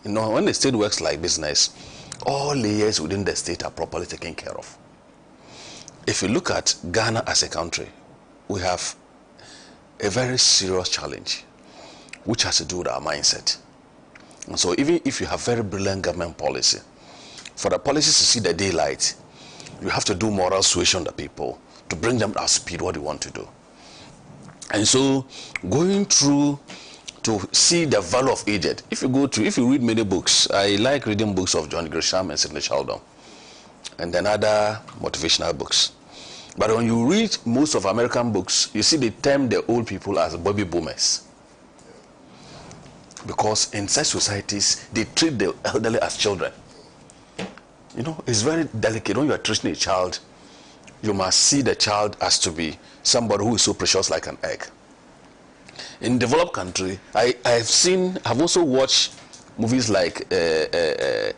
You know, when the state works like business, all layers within the state are properly taken care of. If you look at Ghana as a country, we have a very serious challenge, which has to do with our mindset. And so even if you have very brilliant government policy, for the policies to see the daylight, you have to do moral suasion on the people to bring them up to speed what you want to do. And so going through to see the value of aged, if you read many books, I like reading books of John Grisham and Sidney Sheldon, and then other motivational books. But when you read most of American books, you see they term the old people as baby boomers. Because in such societies, they treat the elderly as children. You know, it's very delicate. When you are treating a child, you must see the child as to be somebody who is so precious like an egg. In developed country, I've also watched movies like the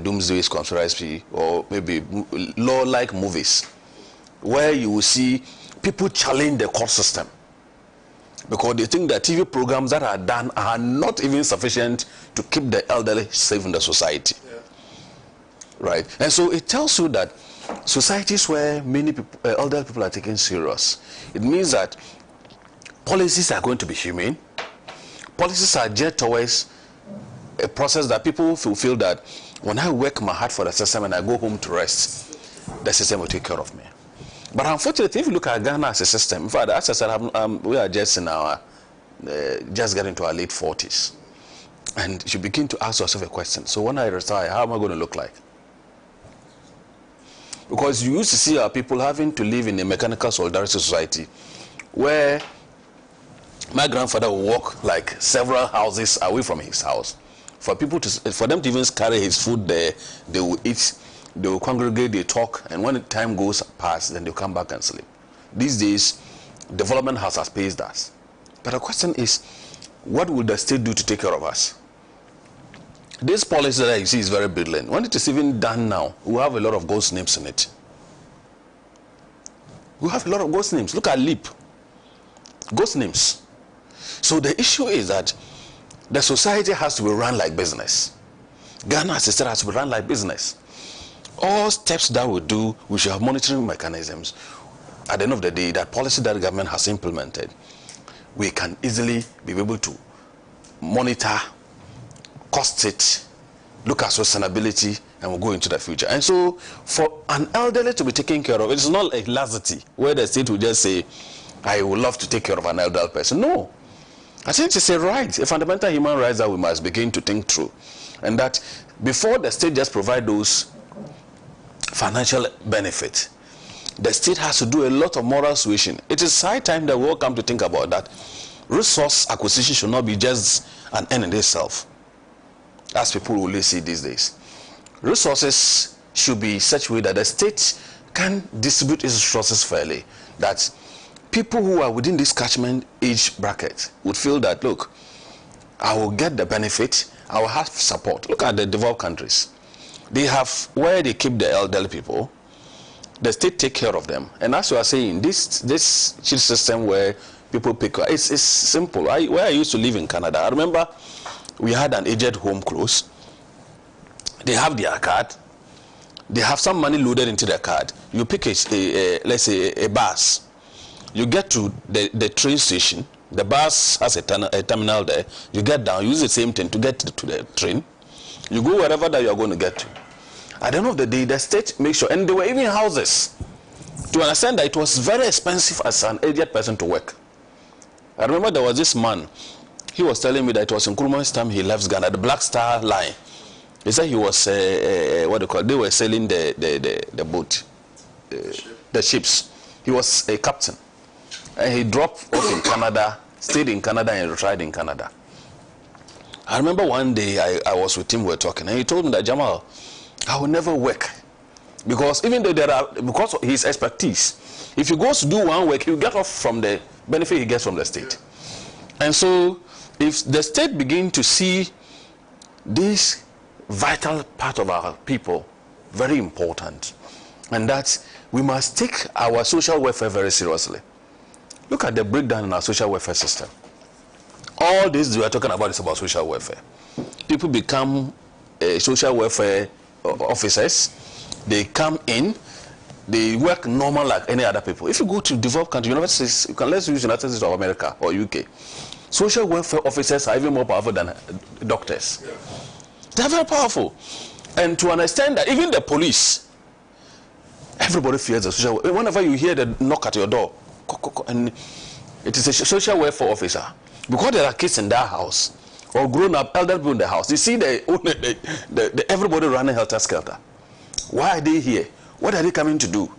Doomsday Conspiracy, or maybe law-like movies, where you will see people challenge the court system because they think that TV programs that are done are not even sufficient to keep the elderly safe in the society. Yeah. Right? And so it tells you that societies where many people, elderly people are taken serious, it means that policies are going to be humane. Policies are geared towards a process that people feel that when I work my heart for the system and I go home to rest, the system will take care of me. But unfortunately, if you look at Ghana as a system, in fact, as I said, we are just in our, just getting to our late 40s. And you begin to ask yourself a question. So when I retire, how am I going to look like? Because you used to see our people having to live in a mechanical solidarity society where my grandfather would walk like several houses away from his house. For them to even carry his food there, they will eat, they will congregate, they talk, and when the time goes past, then they'll come back and sleep. These days, development has outpaced us. But the question is, what will the state do to take care of us? This policy that you see is very brilliant. When it is even done now, we have a lot of ghost names in it. We have a lot of ghost names. Look at LEAP. Ghost names. So the issue is that the society has to be run like business. Ghana as a state has to be run like business. All steps that we do, we should have monitoring mechanisms. At the end of the day, that policy that the government has implemented, we can easily be able to monitor, cost it, look at sustainability, and we'll go into the future. And so for an elderly to be taken care of, it's not like laxity, where the state will just say, I would love to take care of an elderly person. No. I think it's a right, a fundamental human right that we must begin to think through. And that before the state just provide those financial benefits, the state has to do a lot of moral suasion. It is high time that we all come to think about that. Resource acquisition should not be just an end in itself, as people will see these days. Resources should be such a way that the state can distribute its resources fairly, that people who are within this catchment age bracket would feel that, look, I will get the benefit, I will have support. Look at the developed countries. They have where they keep the elderly people, the state take care of them. And as you are saying, this child system where people pick, it's simple. Where I used to live in Canada, I remember we had an aged home close, They have their card. They have some money loaded into their card. You pick let's say a bus. You get to the train station. The bus has a terminal there. You get down, use the same thing to get to the train. You go wherever that you are going to get to. At the end of the day, the state makes sure, and there were even houses to understand that it was very expensive as an aged person to work. I remember there was this man. He was telling me that it was in Nkrumah's time he left Ghana, the Black Star Line. He said he was what they call. They were selling the boat, the ships. He was a captain, and he dropped off in Canada, stayed in Canada, and retired in Canada. I remember one day I was with him. We were talking, and he told me that, Jamal, I will never work because even though because of his expertise, if he goes to do one work, he will get off from the benefit he gets from the state. And so, if the state begin to see this vital part of our people very important, and that we must take our social welfare very seriously. Look at the breakdown in our social welfare system. All this we are talking about is about social welfare. People become social welfare officers. They come in, they work normal like any other people. If you go to developed countries, universities, let's use United States of America or UK. Social welfare officers are even more powerful than doctors. Yeah. They're very powerful. And to understand that even the police, everybody fears the social welfare. Whenever you hear the knock at your door, and it is a social welfare officer, because there are kids in that house, or grown-up elder people in the house, you see everybody running helter-skelter. Why are they here? What are they coming to do?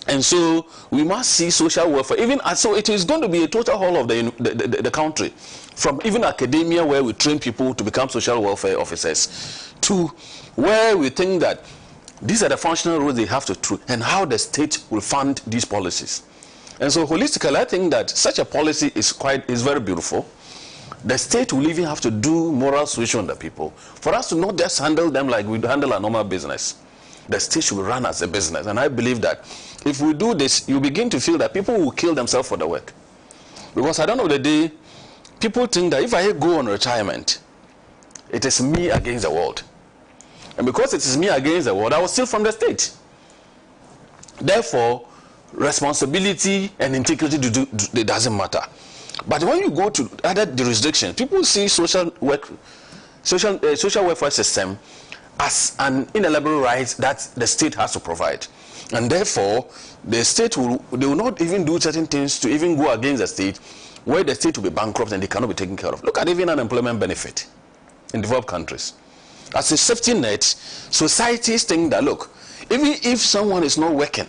And so we must see social welfare. So it is going to be a total haul of the country, from even academia, where we train people to become social welfare officers, to where we think that these are the functional roles they have to do, and how the state will fund these policies. And so holistically, I think that such a policy is very beautiful. The state will even have to do moral suasion on the people, for us to not just handle them like we handle a normal business. The state should run as a business. And I believe that if we do this, you begin to feel that people will kill themselves for the work. Because at the end of the day, people think that if I go on retirement, it is me against the world. And because it is me against the world, I will steal from the state. Therefore, responsibility and integrity it doesn't matter. But when you go to other jurisdictions, people see social welfare system as an inalienable right that the state has to provide. And therefore, the state will not even do certain things to even go against the state, where the state will be bankrupt and they cannot be taken care of. Look at even unemployment benefit in developed countries. As a safety net, societies think that, look, even if someone is not working,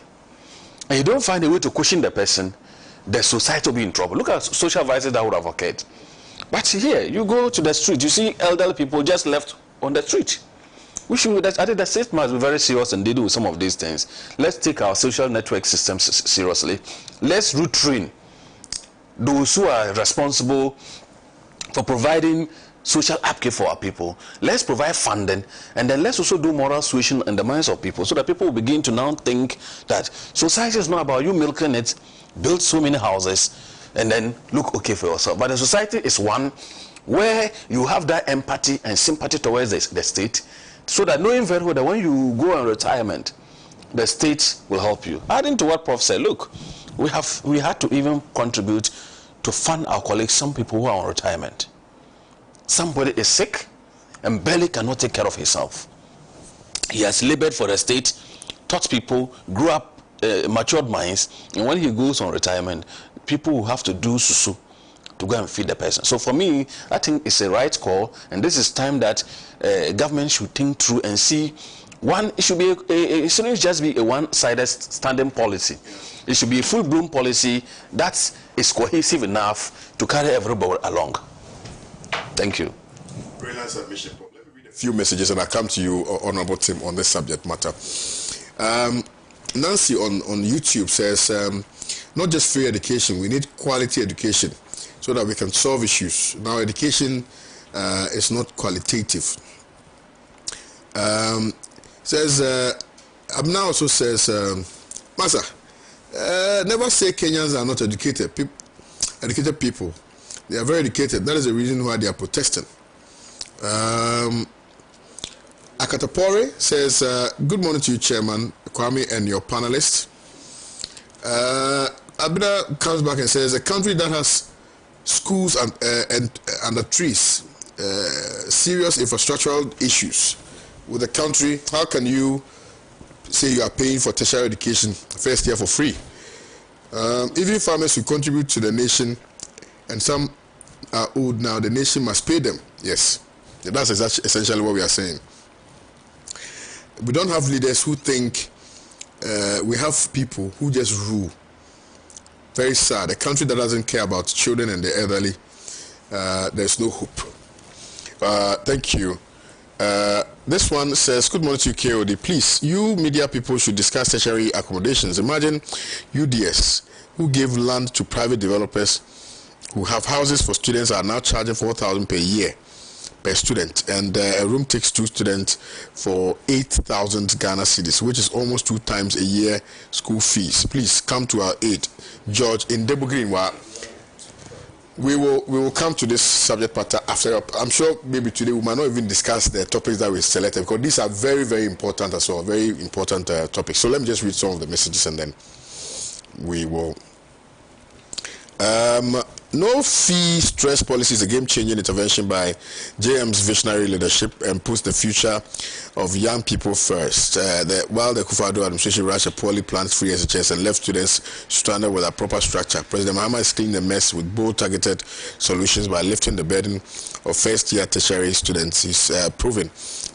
and you don't find a way to cushion the person, the society will be in trouble. Look at social vices that would have occurred. But here, you go to the street, you see elderly people just left on the street. I think the state must be very serious and deal with some of these things. Let's take our social network systems seriously. Let's root train those who are responsible for providing social upkeep for our people. Let's provide funding, and then let's also do moral suasion in the minds of people, so that people will begin to now think that society is not about you milking it, build so many houses, and then look okay for yourself. But the society is one where you have that empathy and sympathy towards the state, so that knowing very well that when you go on retirement, the state will help you. Adding to what Prof said, look, we had to even contribute to fund our colleagues, some people who are on retirement. Somebody is sick and barely cannot take care of himself. He has labored for the state, taught people, grew up, matured minds, and when he goes on retirement, people will have to do susu to go and feed the person. So for me, I think it's a right call, and this is time that government should think through and see. One, it should be it shouldn't just be a one-sided standing policy. It should be a full-blown policy that is cohesive enough to carry everybody along. Thank you. Brilliant submission. Let me read a few messages and I'll come to you, Honorable Tim, on this subject matter. Nancy on YouTube says, not just free education, we need quality education so that we can solve issues. Now, education is not qualitative. Says, Abna also says, Masa, never say Kenyans are not educated people. They are very educated. That is the reason why they are protesting. Akatapore says, good morning to you, Chairman Kwame, and your panelists. Abida comes back and says, a country that has schools and under trees, serious infrastructural issues with the country, how can you say you are paying for tertiary education first year for free? Even farmers who contribute to the nation, and some are old now, the nation must pay them. Yes, that's essentially what we are saying. We don't have leaders who think, we have people who just rule. Very sad. A country that doesn't care about children and the elderly, there's no hope. Thank you. This one says, good morning to you, KOD. Please, you media people should discuss tertiary accommodations. Imagine UDS, who gave land to private developers who have houses for students, are now charging 4,000 per year per student, and a room takes 2 students for 8,000 Ghana cedis, which is almost 2 times a year school fees. Please come to our aid. George in Debo Greenwa. We will come to this subject matter after. I'm sure maybe today we might not even discuss the topics that we selected, because these are very, very important as well, very important topics. So let me just read some of the messages and then we will. No fee stress policy is a game-changing intervention by JM's visionary leadership and puts the future of young people first. While the Kufuor administration rushed a poorly planned free SHS and left students stranded with a proper structure, President Mahama is cleaning the mess with bold targeted solutions by lifting the burden of first-year tertiary students. He's proven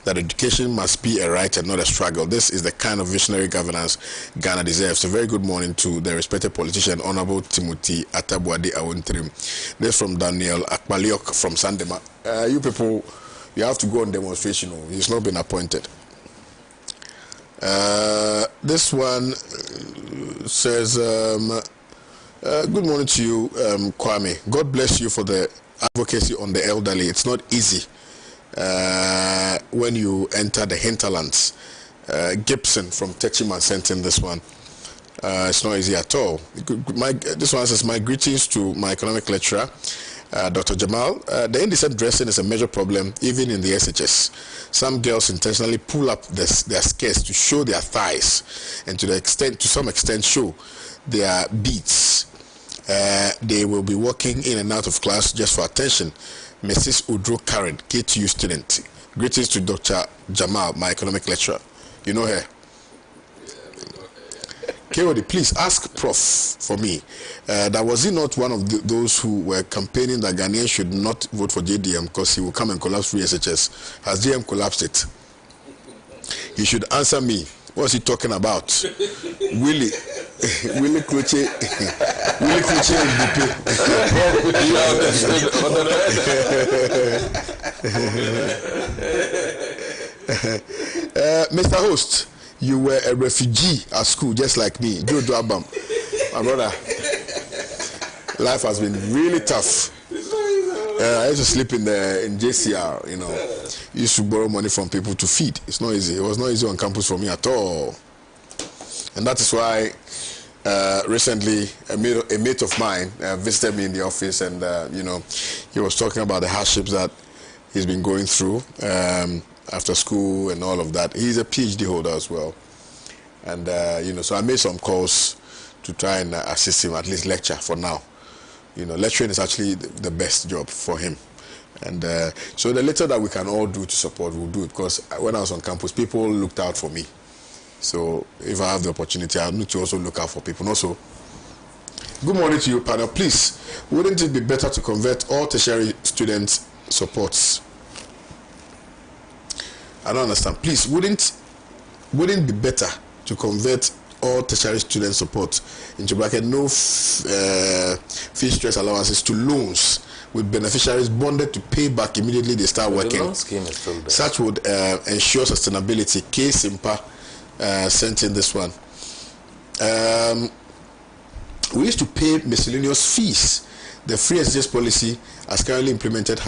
that education must be a right and not a struggle. This is the kind of visionary governance Ghana deserves. A very good morning to the respected politician, Honorable Timothy Atabuade Awontrim. This from Daniel Akbaliok from Sandema. You people, you have to go on demonstration. He's not been appointed. This one says, good morning to you, Kwame. God bless you for the advocacy on the elderly. It's not easy when you enter the hinterlands. Gibson from Techiman sent in this one. It's not easy at all. This one says, my greetings to my economic lecturer, Dr. Jamal. The indecent dressing is a major problem even in the SHS. Some girls intentionally pull up their skirts to show their thighs, and to some extent show their beats. They will be walking in and out of class just for attention. Mrs. Udro Karen, KTU student. Greetings to Dr. Jamal, my economic lecturer. You know her. KOD, please ask Prof for me. That was he not one of those who were campaigning that Ghanaians should not vote for JDM because he will come and collapse free SHS? Has JM collapsed it? He should answer me. What's he talking about? Willie Kluche. Willie Kluche Mr. Host, you were a refugee at school just like me. Jojo Abam, my brother. Life has been really tough. I used to sleep in JCR, you know. Used to borrow money from people to feed. It's not easy. It was not easy on campus for me at all. And that is why recently a mate of mine visited me in the office, and you know, he was talking about the hardships that he's been going through after school and all of that. He's a PhD holder as well, and you know, so I made some calls to try and assist him, at least lecture for now. You know, lecturing is actually the best job for him. And so the little that we can all do to support, we'll do it, because when I was on campus, people looked out for me. So if I have the opportunity, I need to also look out for people. And also, good morning to you, panel. Please, wouldn't it be better to convert all tertiary students supports? I don't understand. Please, wouldn't it be better to convert all tertiary student support into bracket no fee stress allowances to loans with beneficiaries bonded to pay back immediately they start working? The loan scheme is still there. Such would ensure sustainability. K. Simpa sent in this one. We used to pay miscellaneous fees. The free SHS policy, as currently implemented,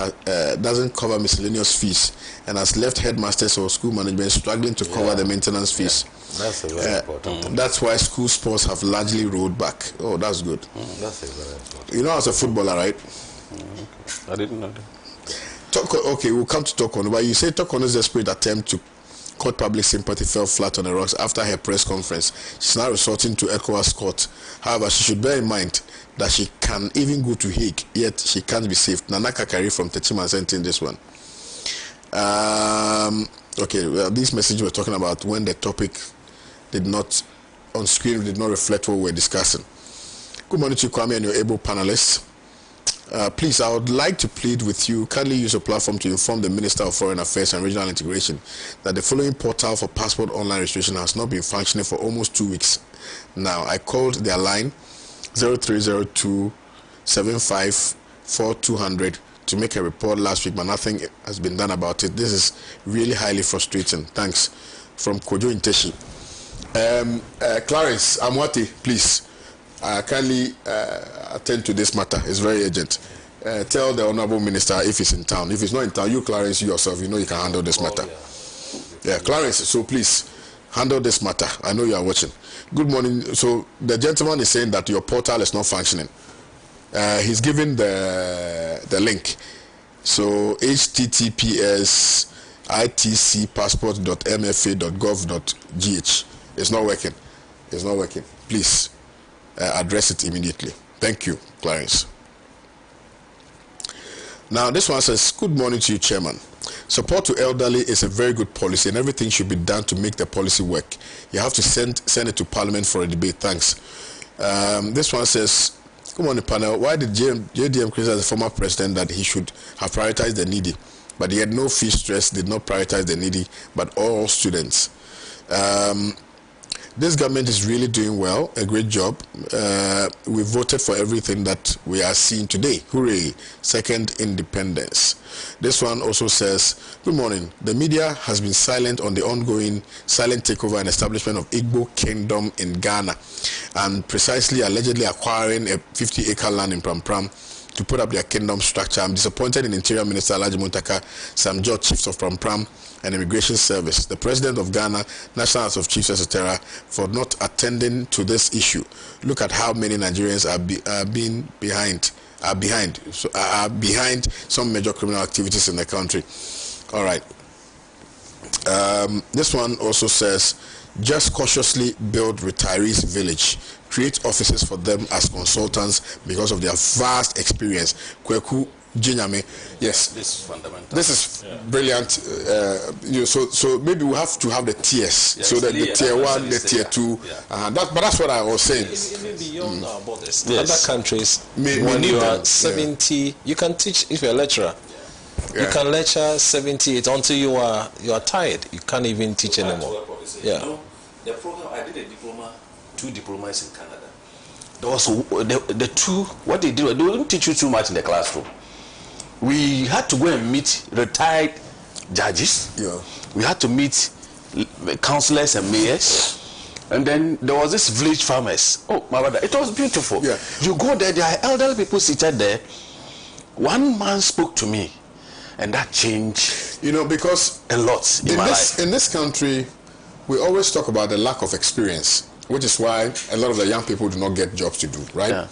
doesn't cover miscellaneous fees and has left headmasters or school management struggling to cover the maintenance fees. That's a very important one. That's why school sports have largely rolled back. Oh, that's good. That's a very important. You know, as a footballer, right? Okay. I didn't know that. Okay, we'll come to Tokon, but you say Tokon is a desperate attempt to court public sympathy fell flat on the rocks after her press conference. She's now resorting to ECOWAS court. However, she should bear in mind that she can even go to Hague, yet she can't be saved. Nana Kakari from Techima sent in this one. This message we're talking about when the topic did not, on screen, did not reflect what we were discussing. Good morning to you, Kwame, and your able panelists. Please, I would like to plead with you, kindly use your platform to inform the Minister of Foreign Affairs and Regional Integration that the following portal for passport online registration has not been functioning for almost 2 weeks now. I called their line 0302 75 4200 to make a report last week, but nothing has been done about it. This is really highly frustrating. Thanks. From Kojo Inteshi. Clarence Amwati, please kindly attend to this matter. It's very urgent. Tell the Honorable Minister if he's in town. If he's not in town, you, Clarence, you yourself, you know you can handle this matter. Yeah, Clarence, so please handle this matter. I know you are watching. Good morning. So the gentleman is saying that your portal is not functioning. He's given the link. So https itcpassport.mfa.gov.gh. It's not working. It's not working. Please address it immediately. Thank you, Clarence. Now this one says, good morning to you, Chairman. Support to elderly is a very good policy and everything should be done to make the policy work. You have to send it to Parliament for a debate. Thanks. This one says, good morning, panel. Why did JDM criticize the former president that he should have prioritized the needy, but he had no fee stress, did not prioritize the needy, but all students? This government is really doing well, a great job. We voted for everything that we are seeing today. Hooray, second independence. This one also says, good morning. The media has been silent on the ongoing silent takeover and establishment of Igbo Kingdom in Ghana, and precisely allegedly acquiring a 50-acre land in Pram to put up their kingdom structure. I'm disappointed in Interior Minister Alhaji Muntaka Sam George, Chiefs of Pram and Immigration Service, the President of Ghana, National House of Chiefs, etc., for not attending to this issue. Look at how many Nigerians are behind some major criminal activities in the country. All right. This one also says, just cautiously build retirees village. Create offices for them as consultants because of their vast experience. Kweku Jinyame, yes, this is fundamental. This is brilliant. So maybe we have to have the tiers. Yes, So that the tier 1, the tier 2. But that's what I was saying. Even beyond our borders, Yes. other countries, We when need you are them. 70, you can teach. If you're a lecturer, you Yeah. can lecture 78 until you are tired. You can't even teach anymore. Yeah. You know, the program, I did a diploma, 2 diplomas in Canada. There was the two, what they did, they didn't teach you too much in the classroom. We had to go and meet retired judges. Yeah. We had to meet councillors and mayors. And then there was this village farmers. Oh, my brother, it was beautiful. Yeah. You go there, there are elderly people seated there. One man spoke to me, and that changed, Because a lot in my life. In this country, we always talk about the lack of experience, which is why a lot of the young people do not get jobs to do, right? Yeah.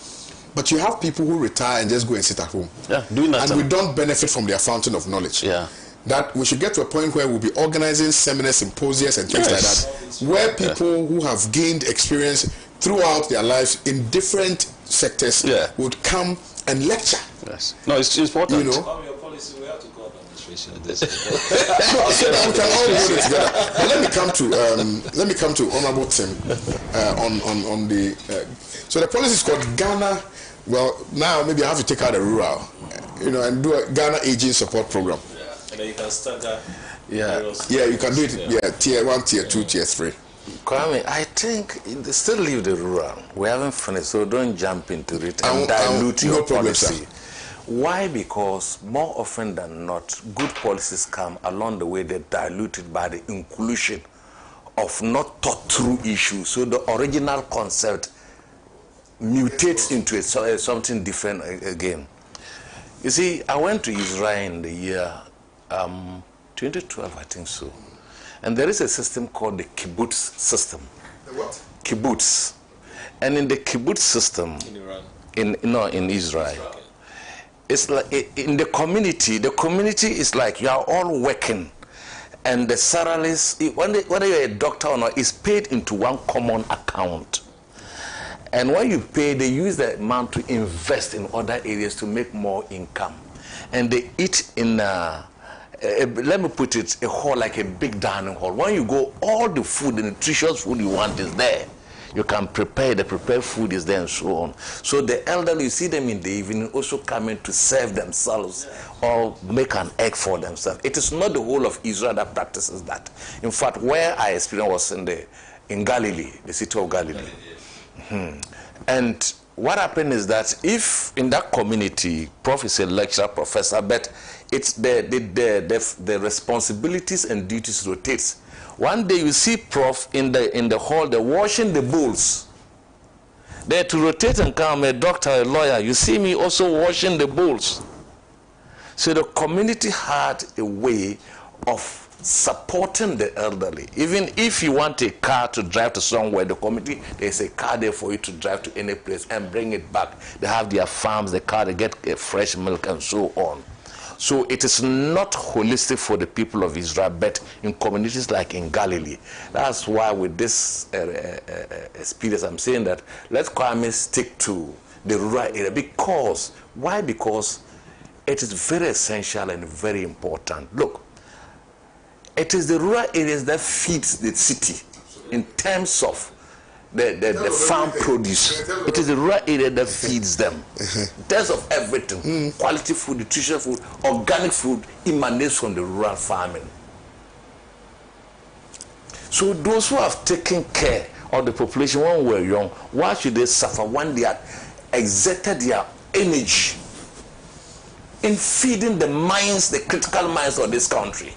But you have people who retire and just go and sit at home. Yeah, doing that. And we don't benefit from their fountain of knowledge. Yeah. That we should get to a point where we'll be organizing seminars, symposiums, and things like that, where people who have gained experience throughout their lives in different sectors would come and lecture. Yes. No, it's important. Your policy, we have to go on administration. We can all do it together. But let me come to Honorable Tim on the. So the policy is called Ghana. Well, now maybe I have to take out the rural, and do a Ghana Aging Support Program. And then you can stagger. Yeah, you can do it. Yeah, tier 1, tier 2, tier 3. Kwame, I think they still leave the rural. We haven't finished, so don't jump into it and dilute your policy. Sir. Why? Because more often than not, good policies come along the way. They're diluted by the inclusion of not thought through issues. So the original concept mutates into something different again. You see, I went to Israel in the year 2012, I think so. And there is a system called the kibbutz system. The what? Kibbutz. And in the kibbutz system, in Iran? In Israel, it's like in the community is like you are all working. And the salaries, whether you're a doctor or not, is paid into one common account. And when you pay, they use that amount to invest in other areas to make more income. And they eat in, let me put it, a hall, like a big dining hall. When you go, all the food, the nutritious food you want is there. You can prepare, the prepared food is there and so on. So the elderly, you see them in the evening also coming to serve themselves or make an egg for themselves. It is not the whole of Israel that practices that. In fact, where I experienced was in Galilee, the city of Galilee. And what happened is that if in that community, Prof is a lecturer, professor, but it's the responsibilities and duties rotates. One day you see Prof in the hall, they're washing the bowls. They're to rotate and come, a doctor, a lawyer. You see me also washing the bowls. So the community had a way of supporting the elderly. Even if you want a car to drive to somewhere, the community, there's a car there for you to drive to any place and bring it back. They have their farms, the car, they get fresh milk and so on. So it is not holistic for the people of Israel, but in communities like in Galilee. That's why with this experience, I'm saying that let Kwame stick to the rural area. Because, why? Because it is very essential and very important. Look, it is the rural areas that feeds the city in terms of the farm produce. It is the rural area that feeds them. In terms of everything, quality food, nutritious food, organic food emanates from the rural farming. So those who have taken care of the population when we were young, why should they suffer when they have exerted their energy in feeding the minds, the critical minds of this country,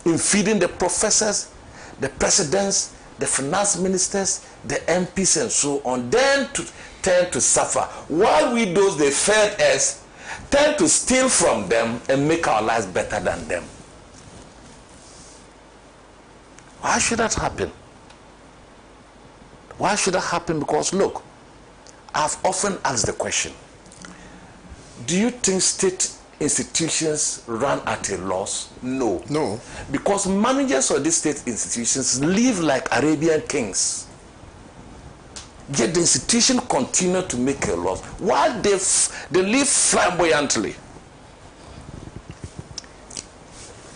in feeding the professors, the presidents, the finance ministers, the MPs and so on, then to tend to suffer, while we those they fed us tend to steal from them and make our lives better than them. Why should that happen? Why should that happen? Because look, I've often asked the question, do you think state institutions run at a loss? No. No. Because managers of these state institutions live like Arabian kings. Yet the institution continue to make a loss while they live flamboyantly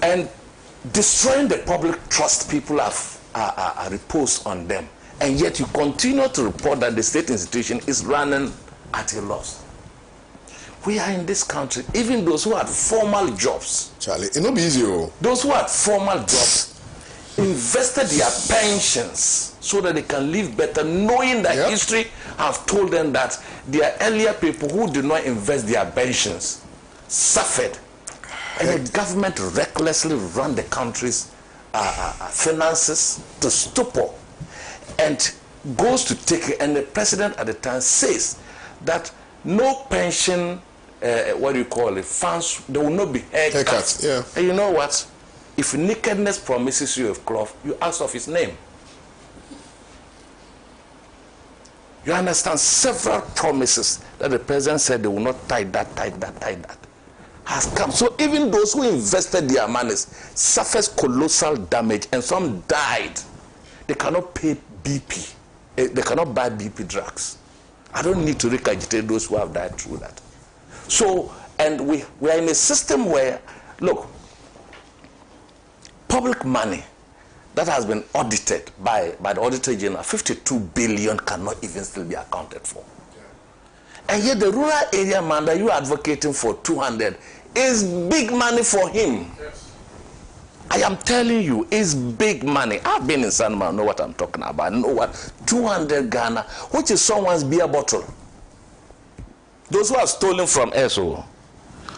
and destroying the public trust people are reposed on them. And yet you continue to report that the state institution is running at a loss. We are in this country, even those who had formal jobs. Charlie, it not be easy. Those who had formal jobs invested their pensions so that they can live better, knowing that history have told them that there are earlier people who did not invest their pensions suffered. And the government recklessly ran the country's finances to stupor and goes to take it. And the president at the time says that no pension, what do you call it, funds, there will not be haircuts. Yeah. And you know what? If nakedness promises you a cloth, you ask of his name. You understand? Several promises that the president said they will not tie that, has come. So even those who invested their monies suffers colossal damage, and some died. They cannot pay BP. They cannot buy BP drugs. I don't need to regurgitate those who have died through that. So, and we are in a system where, look, public money that has been audited by the Auditor General, 52 billion cannot even still be accounted for. And yet the rural area man that you are advocating for 200 is big money for him. I am telling you, it's big money. I've been in Sanma, I know what I'm talking about. I know what 200 Ghana, which is someone's beer bottle. Those who have stolen from SO,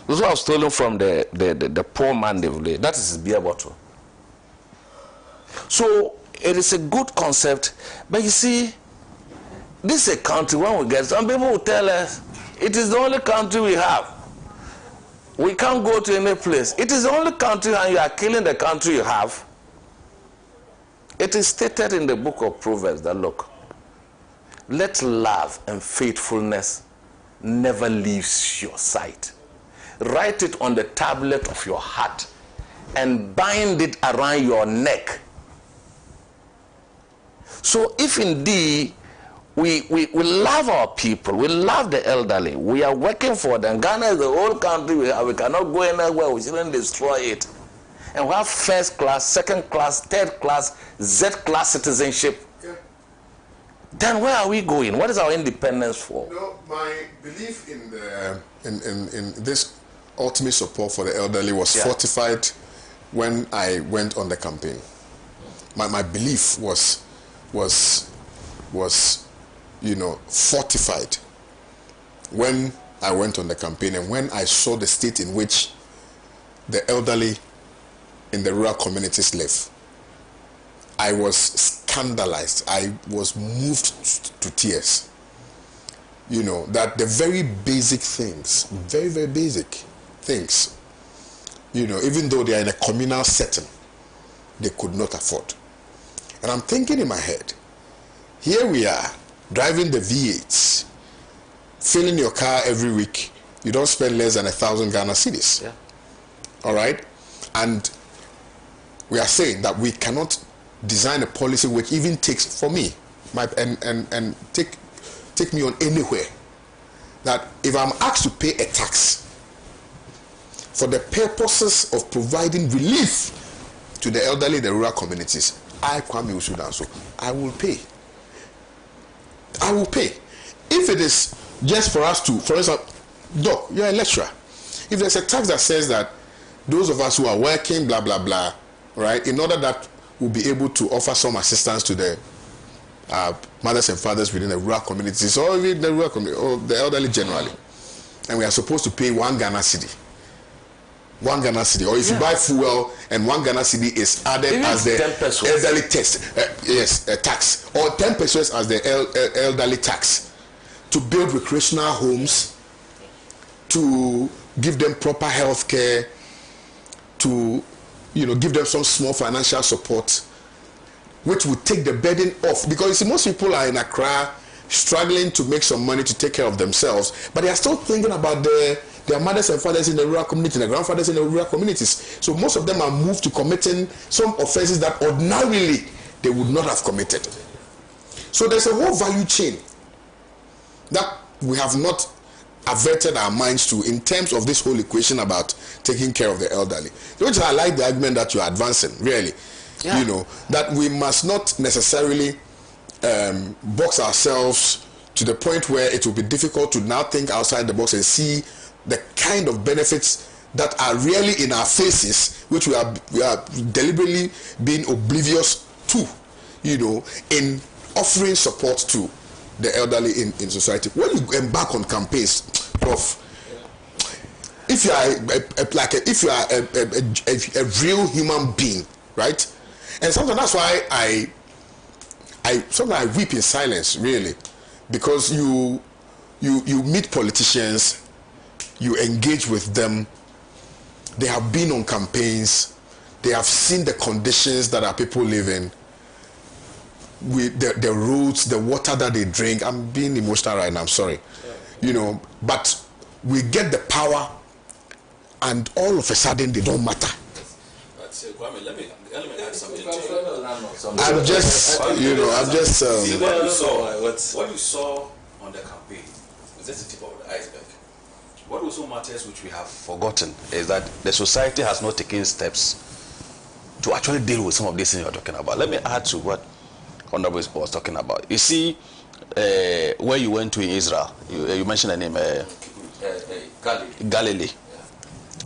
those who have stolen from the poor man, that is his beer bottle. So it is a good concept, but you see, this is a country when we get, some people will tell us it is the only country we have. We can't go to any place. It is the only country and you are killing the country you have. It is stated in the book of Proverbs that, look, let love and faithfulness never leave your sight. Write it on the tablet of your heart and bind it around your neck. So if indeed we love our people, we love the elderly, we are working for them. Ghana is the whole country we cannot go anywhere, we shouldn't destroy it. And we have first class, second class, third class, Z class citizenship. Yeah. Then where are we going? What is our independence for? No, my belief in the in this ultimate support for the elderly was fortified when I went on the campaign. My belief was fortified when I went on the campaign, and when I saw the state in which the elderly in the rural communities live. I was scandalized. I was moved to tears. That the very basic things, very, very basic things, even though they are in a communal setting, they could not afford. And I'm thinking in my head, here we are, driving the V8s, filling your car every week. You don't spend less than 1,000 Ghana cedis. Yeah. All right? And we are saying that we cannot design a policy which even takes, for me, and take me on anywhere, that if I'm asked to pay a tax for the purposes of providing relief to the elderly in the rural communities, I, Kwame Usudanso, I will pay. I will pay. If it is just for us to, for example, Doc, you're a lecturer. If there's a tax that says that those of us who are working, blah, blah, blah, right, in order that we'll be able to offer some assistance to the mothers and fathers within the rural communities, or even the rural community, or the elderly generally, and we are supposed to pay 1 Ghana cedi. 1 Ghana cedi, or if you buy fuel and 1 Ghana cedi is added even as the elderly tax, or 10 pesos as the elderly tax, to build recreational homes, to give them proper health care, to give them some small financial support, which would take the burden off. Because you see, most people are in Accra struggling to make some money to take care of themselves, but they are still thinking about their mothers and fathers in the rural community, their grandfathers in the rural communities. So most of them are moved to committing some offenses that ordinarily they would not have committed. So there's a whole value chain that we have not averted our minds to in terms of this whole equation about taking care of the elderly. Which I like the argument that you're advancing, really. Yeah. That we must not necessarily box ourselves to the point where it will be difficult to now think outside the box and see the kind of benefits that are really in our faces, which we are deliberately being oblivious to, in offering support to the elderly in society. When you embark on campaigns, Prof, if you are a real human being, right? And sometimes that's why I weep in silence, really, because you meet politicians, you engage with them, they have been on campaigns, they have seen the conditions that our people live in, with the roads, the water that they drink. I'm being emotional right now, I'm sorry. But we get the power and all of a sudden they don't matter. Kwame, let me add something to you. I'm just what you saw on the campaign was just the tip of the iceberg. What also matters, which we have forgotten, is that the society has not taken steps to actually deal with some of these things you're talking about. Let me add to what Honorable was talking about. You see, where you went to in Israel, you mentioned the name Galilee.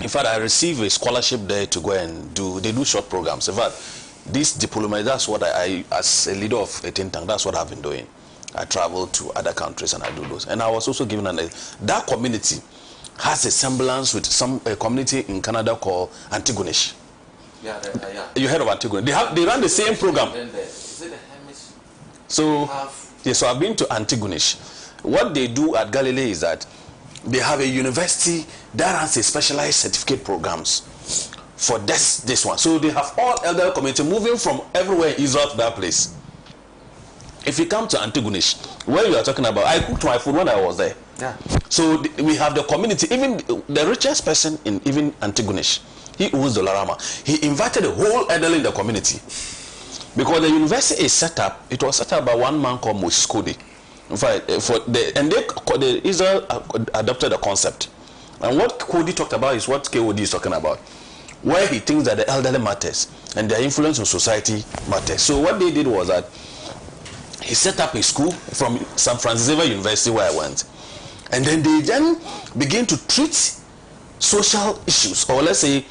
In fact, I received a scholarship there to go and they do short programs. In fact, this diplomat, that's what I as a leader of a think tank, that's what I've been doing. I travel to other countries and I do those. And I was also given that community has a semblance with some community in Canada called Antigonish. Yeah. You heard of Antigonish? They run the same program. Is it a Hamish? So I've been to Antigonish. What they do at Galilee is that they have a university that has a specialized certificate programs for this one. So they have all elder community moving from everywhere in Israel to that place. If you come to Antigonish, where you are talking about, I cooked my food when I was there. Yeah. So we have the community, even the richest person in even Antigonish He owns Dollarama. He invited the whole elderly in the community. Because the university is set up, it was set up by one man called Moses Cody. In fact, the Israel adopted the concept. And what Cody talked about is what KOD is talking about, where he thinks that the elderly matters and their influence on society matters. So what they did was that he set up a school from San Francisco University where I went. And then they begin to treat social issues, or let's say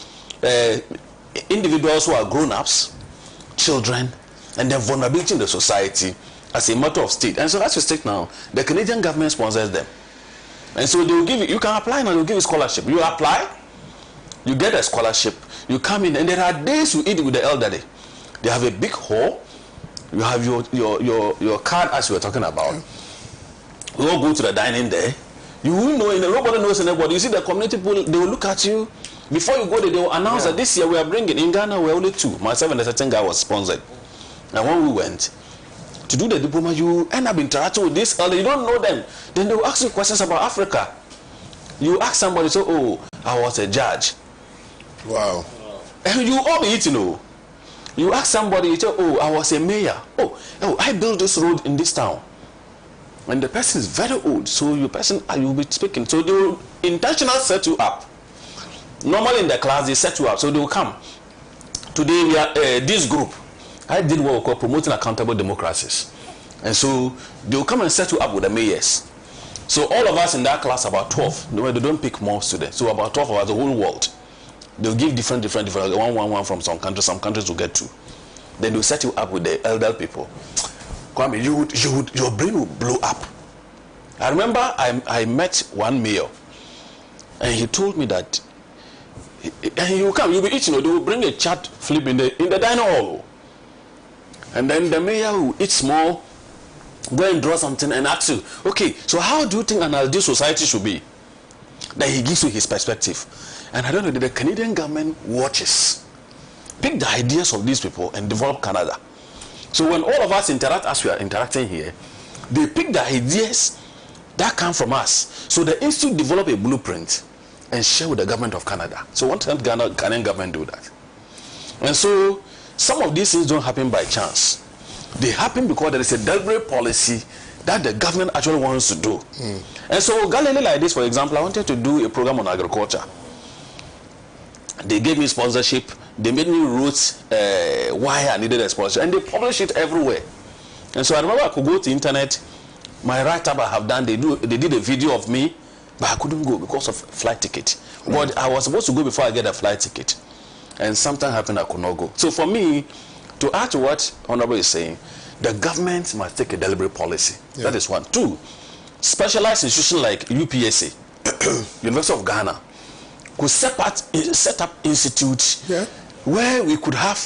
individuals who are grown-ups, children, and their vulnerability in the society as a matter of state. And so as we speak now, the Canadian government sponsors them. And so they will give you can apply now, they'll give you scholarship. You apply, you get a scholarship, you come in, and there are days you eat with the elderly. They have a big hall, you have your card as we were talking about. We all go to the dining there. You will know, nobody knows anybody. You see the community people, they will look at you. Before you go there, they will announce that this year we are bringing, in Ghana we're only 2. Myself and a certain guy was sponsored. And when we went to do the diploma, you end up interacting with this elder, you don't know them. Then they will ask you questions about Africa. You ask somebody, so, oh, I was a judge. Wow. And you all be eating, oh. You ask somebody, you say, oh, I was a mayor. Oh, I built this road in this town. And the person is very old, so you will be speaking. So they will intentionally set you up. Normally in the class, they set you up, so they will come. Today, we are this group. I did what we call promoting accountable democracies. And so they will come and set you up with the mayors. So all of us in that class, about 12, they don't pick more students. So about 12 of us, the whole world. They'll give different, one from some countries will get 2. Then they'll set you up with the elder people. Kwame, your brain will blow up. I remember I met one mayor, and he told me that, and you come, you'll be eating, they will bring a chat flip in the dining hall. And then the mayor will eat small, go and draw something and ask you, okay, so how do you think an ideal society should be? Then he gives you his perspective. And I don't know, the Canadian government watches, pick the ideas of these people and develop Canada. So when all of us interact as we are interacting here, they pick the ideas that come from us. So the institute develop a blueprint and share with the government of Canada. So what can Canadian government do that? And so some of these things don't happen by chance. They happen because there is a deliberate policy that the government actually wants to do. And so Galilee like this, for example, I wanted to do a program on agriculture. They gave me sponsorship. They made me write why I needed a sponsorship, and they publish it everywhere. And so I remember I could go to the internet. My write-up I have done, they did a video of me, but I couldn't go because of flight ticket. But I was supposed to go before I get a flight ticket, and something happened I could not go. So for me, to add to what Honorable is saying, the government must take a deliberate policy. That is 1. 2, specialized institutions like UPSA, University of Ghana, could set up institutes where we could have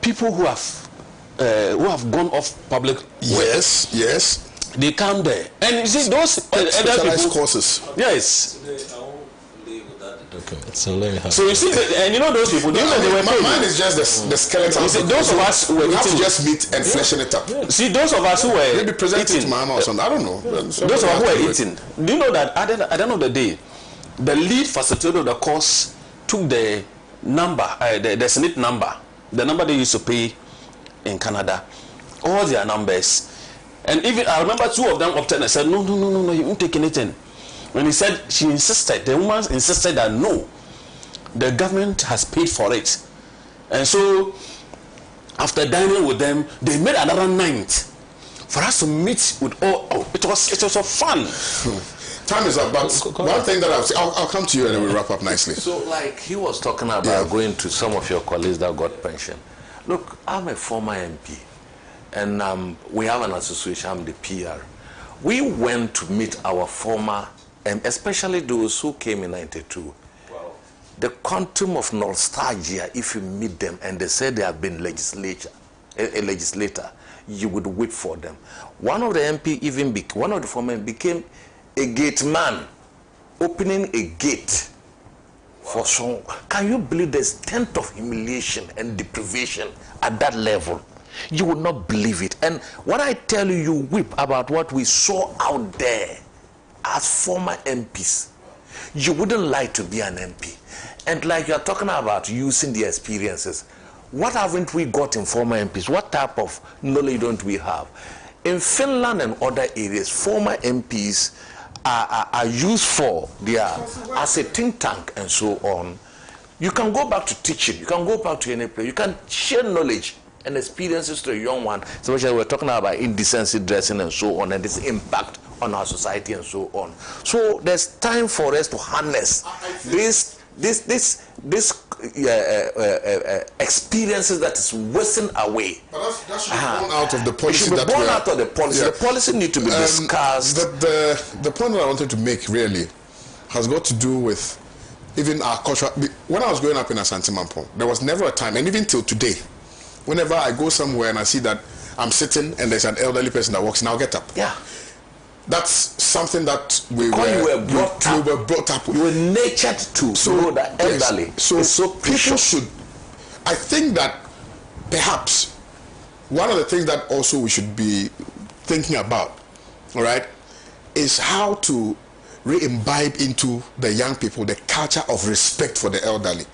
people who have gone off public. Yes. They come there, and you see those specialized courses. Yes. Okay. So let me have. So you see, and you know those people. Mine is just the skeleton. You see, those of us who were you have eating, to just meet and freshen it up. See, those of us who were maybe present it eating, to mama or something. I don't know. Those of us who were eating. Do you know that at the end of the day, the lead facilitator of the course took the number, the Senate number, the number they used to pay in Canada, all their numbers. And even I remember 2 of them opted and said, no, you won't take anything. When he said, the woman insisted that no, the government has paid for it. And so, after dining with them, they made another night for us to meet with all. Oh, it was so fun. Time is up, but one thing that I'll come to you and then we'll wrap up nicely. So, like he was talking about going to some of your colleagues that got pension. Look, I'm a former MP, and we have an association, I'm the PR. We went to meet our former, especially those who came in 92. Wow. The quantum of nostalgia, if you meet them and they say they have been a legislator, you would weep for them. One of the MP, one of the former became a gate man, opening a gate for some. Can you believe the extent of humiliation and deprivation at that level? You would not believe it. And when I tell you, you weep about what we saw out there as former MPs. You wouldn't like to be an MP. And like you're talking about using the experiences, what haven't we got in former MPs? What type of knowledge don't we have? In Finland and other areas, former MPs are used for as a think tank and so on. You can go back to teaching, you can go back to any place, you can share knowledge and experiences to a young one, especially we're talking about indecency dressing and so on, and its impact on our society and so on. So there's time for us to harness this experiences that is wasting away. But that should be born out of the policy. It should be born out of the policy. Yeah. The policy need to be discussed. The point that I wanted to make really has got to do with even our culture. When I was growing up in Asante Mampo, there was never a time, and even till today, whenever I go somewhere and I see that I'm sitting and there's an elderly person that walks in, I'll get up. Yeah. That's something that we were brought up with. You were natured to know that elderly. Yes. So people should, I think that perhaps one of the things that also we should be thinking about, all right, is how to re-imbibe into the young people the culture of respect for the elderly.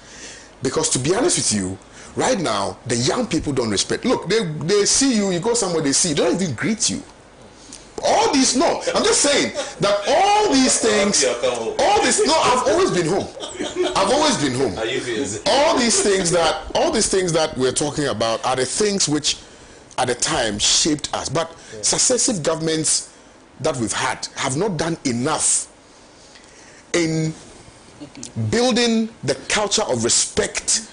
Because to be honest with you, right now, the young people don't respect. Look, they see you, you go somewhere, they see you, they don't even greet you. All these, no, I'm just saying that all these things, I've always been home. I've always been home. All these things that we're talking about are the things which at the time shaped us. But successive governments that we've had have not done enough in building the culture of respect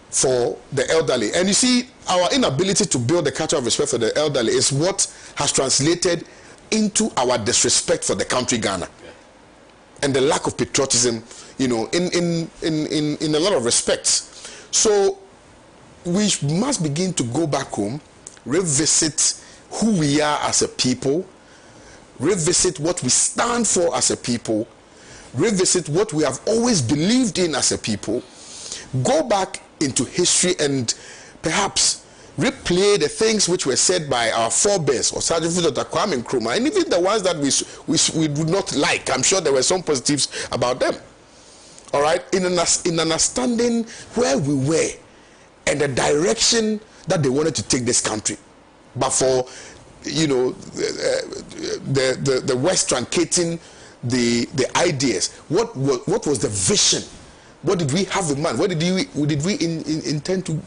for the elderly. And you see, our inability to build the culture of respect for the elderly is what has translated into our disrespect for the country Ghana, and the lack of patriotism, you know, in a lot of respects. So we must begin to go back home, revisit who we are as a people, revisit what we stand for as a people, revisit what we have always believed in as a people, go back into history and perhaps replay the things which were said by our forebears, or Sergeant Dr. Kwame Nkrumah, and even the ones that we would not like. I'm sure there were some positives about them. All right, in understanding where we were and the direction that they wanted to take this country, but for, you know, the West truncating the ideas. What was the vision? What did we have in mind? Where did we intend to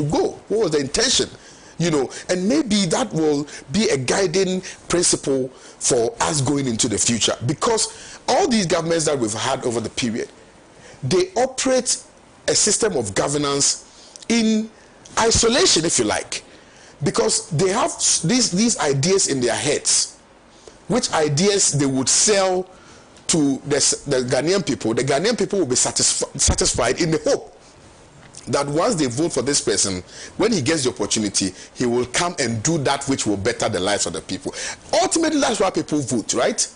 go? What was the intention? You know, and maybe that will be a guiding principle for us going into the future. Because all these governments that we've had over the period, they operate a system of governance in isolation, if you like, because they have these ideas in their heads, which ideas they would sell to the Ghanaian people. The Ghanaian people will be satisfied in the hope that once they vote for this person, when he gets the opportunity, he will come and do that which will better the lives of the people. Ultimately, that's why people vote, right?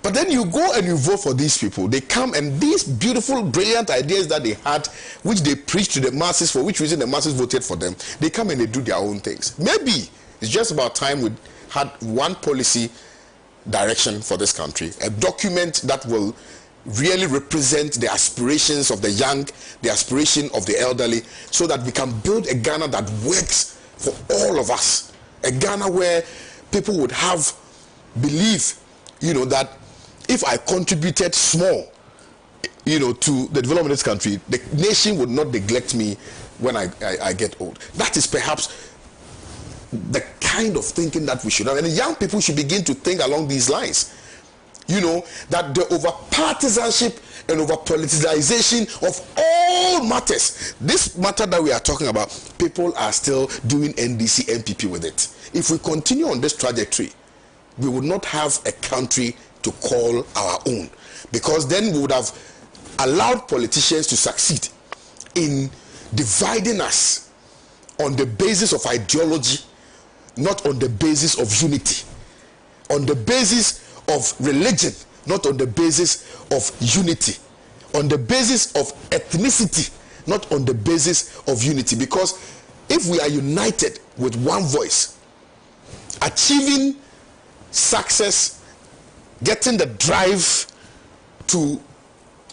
But then you go and you vote for these people. They come, and these beautiful, brilliant ideas that they had, which they preached to the masses, for which reason the masses voted for them, they come and they do their own things. Maybe it's just about time we had one policy direction for this country, a document that will really represent the aspirations of the young, the aspiration of the elderly, so that we can build a Ghana that works for all of us. A Ghana where people would have belief, you know, that if I contributed small, you know, to the development of this country, the nation would not neglect me when I get old. That is perhaps the kind of thinking that we should have. And the young people should begin to think along these lines. You know, that the over-partisanship and over-politicization of all matters, this matter that we are talking about, people are still doing NDC, NPP with it. If we continue on this trajectory, we would not have a country to call our own, because then we would have allowed politicians to succeed in dividing us on the basis of ideology, not on the basis of unity, on the basis of religion, not on the basis of unity, on the basis of ethnicity, not on the basis of unity. Because if we are united with one voice, achieving success, getting the drive to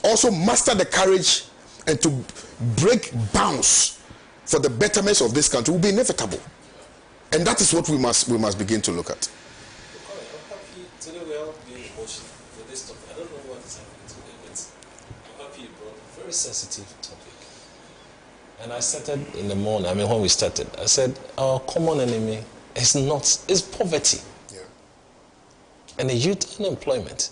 also master the courage and to break bounds for the betterment of this country will be inevitable. And that is what we must begin to look at. Today we have been emotional for this topic. I don't know what is happening today, but I'm happy you brought a very sensitive topic. And I started in the morning, when we started, I said our common enemy is poverty. Yeah. And the youth unemployment.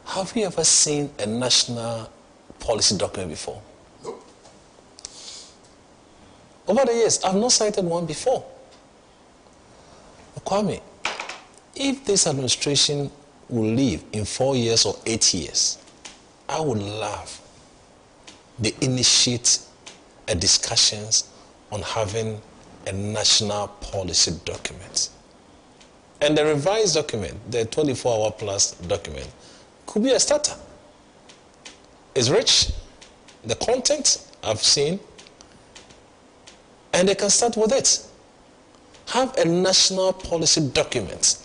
Have you ever seen a national policy document before? Nope. Over the years, I've not cited one before. Kwame, if this administration will leave in 4 years or 8 years, I would love they initiate a discussions on having a national policy document. And the revised document, the 24-hour plus document, could be a starter. It's rich, the content I've seen, and they can start with it. Have a national policy document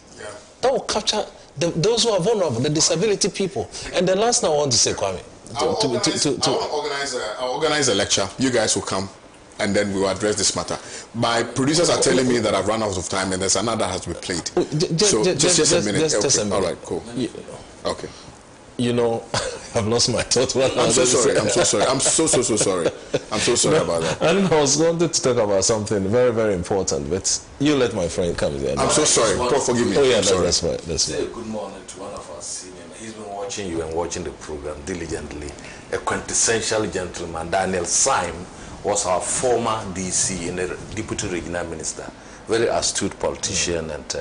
that will capture those who are vulnerable, the disability people. And the last thing I want to say, Kwame, I'll organize a lecture. You guys will come, and then we will address this matter. My producers are telling me that I've run out of time, and there's another that has to be played. Just a minute. Just a minute. All right, cool. Okay. I've lost my thought. I'm so sorry. I'm so sorry. I'm so sorry. I'm so sorry about that. I was wanted to talk about something very, very important, but you let my friend come there. I'm so sorry. Forgive me. Oh yeah, that's right. That's Say good morning to one of our senior. He's been watching you and watching the program diligently. A quintessential gentleman, Daniel Syme, was our former DC and the deputy regional minister. Very astute politician, and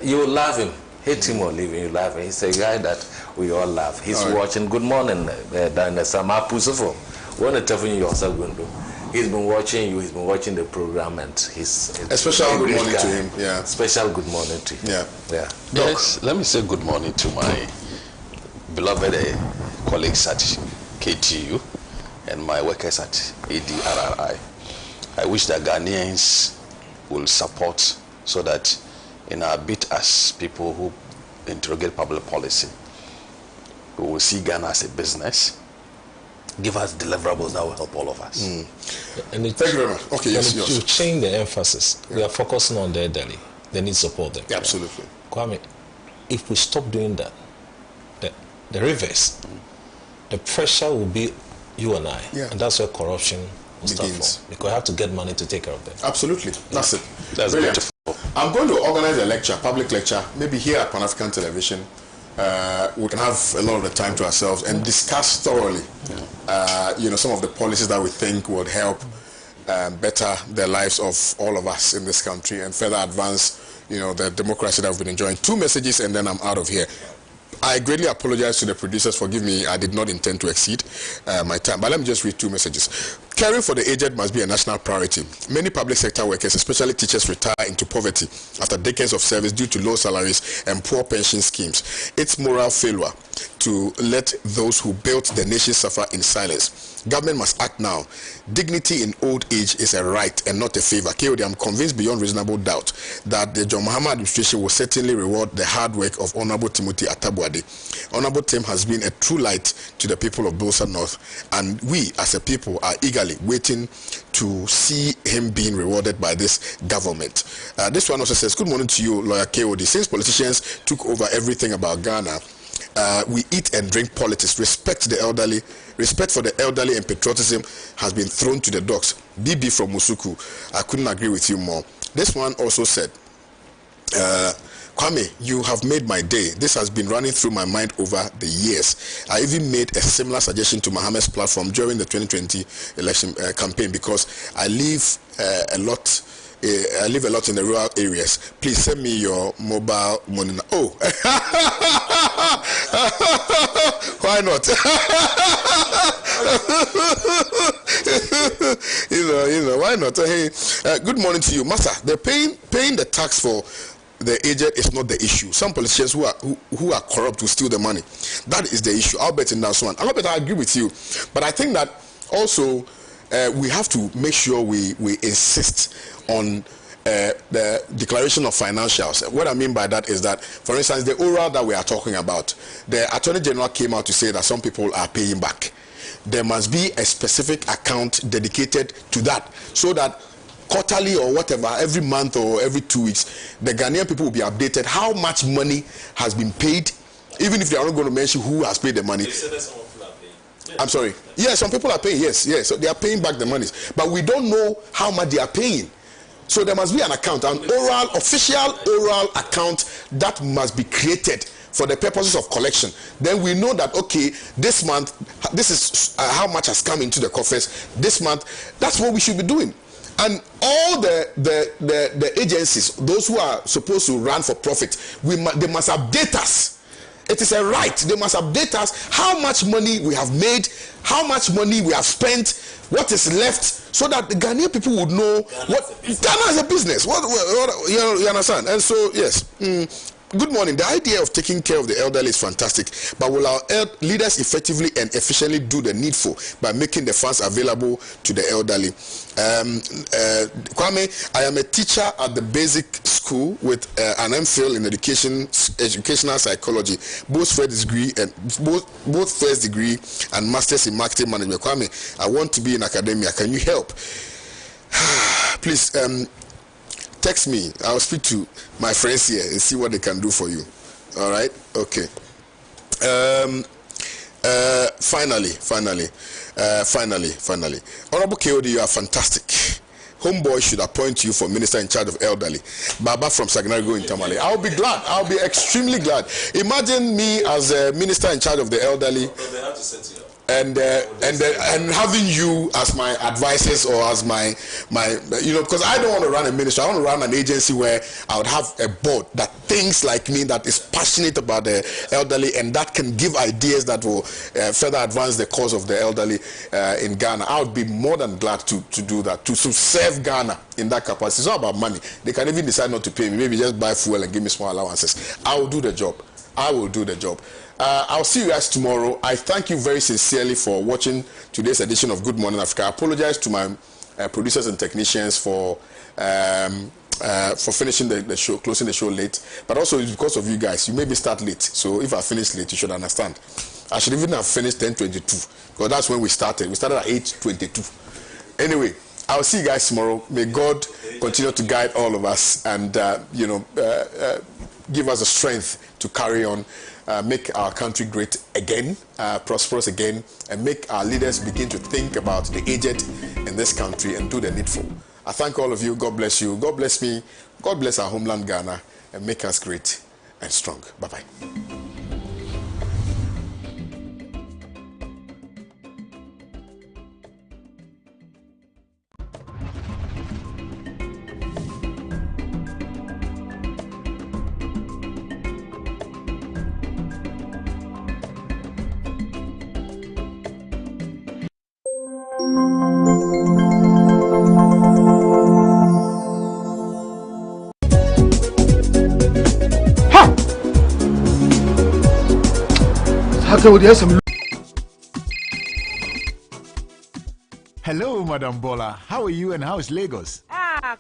you will love him. Hate him or leave him, you love him. He's a guy that we all love. He's watching. Good morning, Daniel Syme. When the telling you yourself going to, he's been watching you. He's been watching the program, and he's a special good morning to him. Yeah, special good morning to him. Yeah. Yes, let me say good morning to my beloved colleagues at KTU and my workers at ADRRI. I wish that Ghanaians will support so that in our bid as people who interrogate public policy, we will see Ghana as a business. Give us deliverables that will help all of us. And thank you very much. Okay, yes. To change the emphasis, we are focusing on the elderly. They need support them. Yeah, absolutely. Kwame, if we stop doing that, the reverse, the pressure will be you and I. Yeah. And that's where corruption will start begins. from. Because I have to get money to take care of them. Absolutely. That's it. That's brilliant. Beautiful. I'm going to organize a lecture, public lecture, maybe here at Pan-African Television. We can have a lot of the time to ourselves and discuss thoroughly, some of the policies that we think would help better the lives of all of us in this country and further advance, the democracy that we've been enjoying. 2 messages and then I'm out of here. I greatly apologize to the producers. Forgive me, I did not intend to exceed my time. But let me just read 2 messages. Caring for the aged must be a national priority. Many public sector workers, especially teachers, retire into poverty after decades of service due to low salaries and poor pension schemes. It's moral failure to let those who built the nation suffer in silence. Government must act now. Dignity in old age is a right and not a favor. KOD, I'm convinced beyond reasonable doubt that the John Mahama administration will certainly reward the hard work of Honorable Timothy Atabuade. Honorable Tim has been a true light to the people of Bolsa North, and we as a people are eagerly waiting to see him being rewarded by this government. This one also says, good morning to you, Lawyer KOD. Since politicians took over everything about Ghana, we eat and drink politics. Respect for the elderly and patriotism has been thrown to the dogs. BB from Musuku, I couldn't agree with you more. This one also said, Kwame, you have made my day. This has been running through my mind over the years. I even made a similar suggestion to Mohammed's platform during the 2020 election campaign because I live a lot in the rural areas. Please send me your mobile money. Oh, why not? Why not? Hey, good morning to you, Master. The paying the tax for the aged is not the issue. Some politicians who are corrupt will steal the money. That is the issue. Albert in that one. Albert, I agree with you, but I think that also we have to make sure we insist on the declaration of financials. What I mean by that is that, for instance, the oral that we are talking about, the Attorney General came out to say that some people are paying back. There must be a specific account dedicated to that, so that quarterly or whatever, every month or every 2 weeks, the Ghanaian people will be updated how much money has been paid, even if they are not going to mention who has paid the money. I'm sorry. Yes, some people are paying. Yes. So they are paying back the monies, but we don't know how much they are paying. So there must be an account, an official oral account that must be created for the purposes of collection. Then we know that, okay, this month, this is how much has come into the coffers. This month, that's what we should be doing. And all the agencies, those who are supposed to run for profit, they must update us. It is a right. They must update us how much money we have made, how much money we have spent, what is left, so that the Ghanaian people would know what Ghana is a business. What you understand? And so, yes. Good morning. The idea of taking care of the elderly is fantastic, but will our leaders effectively and efficiently do the needful by making the funds available to the elderly? Kwame, I am a teacher at the basic school with an MPhil in educational psychology, both first degree and masters in marketing management. Kwame, I want to be in academia. Can you help? Please, text me. I'll speak to my friends here and see what they can do for you. All right? Okay. Finally. Honorable KOD, you are fantastic. Homeboy should appoint you for minister in charge of elderly. Baba from Sagnarigo in Tamale. I'll be glad. I'll be extremely glad. Imagine me as a minister in charge of the elderly. They have to set you up. And having you as my advisors or as my because I don't want to run a ministry. I want to run an agency where I would have a board that thinks like me, that is passionate about the elderly, and that can give ideas that will further advance the cause of the elderly in Ghana. I would be more than glad to do that, to serve Ghana in that capacity. It's not about money. They can even decide not to pay me, maybe just buy fuel and give me small allowances. I will do the job. I'll see you guys tomorrow. I thank you very sincerely for watching today's edition of Good Morning Africa. I apologize to my producers and technicians for finishing the show, closing the show late. But also it's because of you guys. You made me start late. So if I finish late, you should understand. I should even have finished 10:22 because that's when we started. We started at 8:22. Anyway, I'll see you guys tomorrow. May God continue to guide all of us and give us the strength to carry on. Make our country great again, prosperous again, and make our leaders begin to think about the aged in this country and do the needful. I thank all of you. God bless you. God bless me. God bless our homeland Ghana and make us great and strong. Bye-bye. Hello, Madam Bola. How are you and how is Lagos?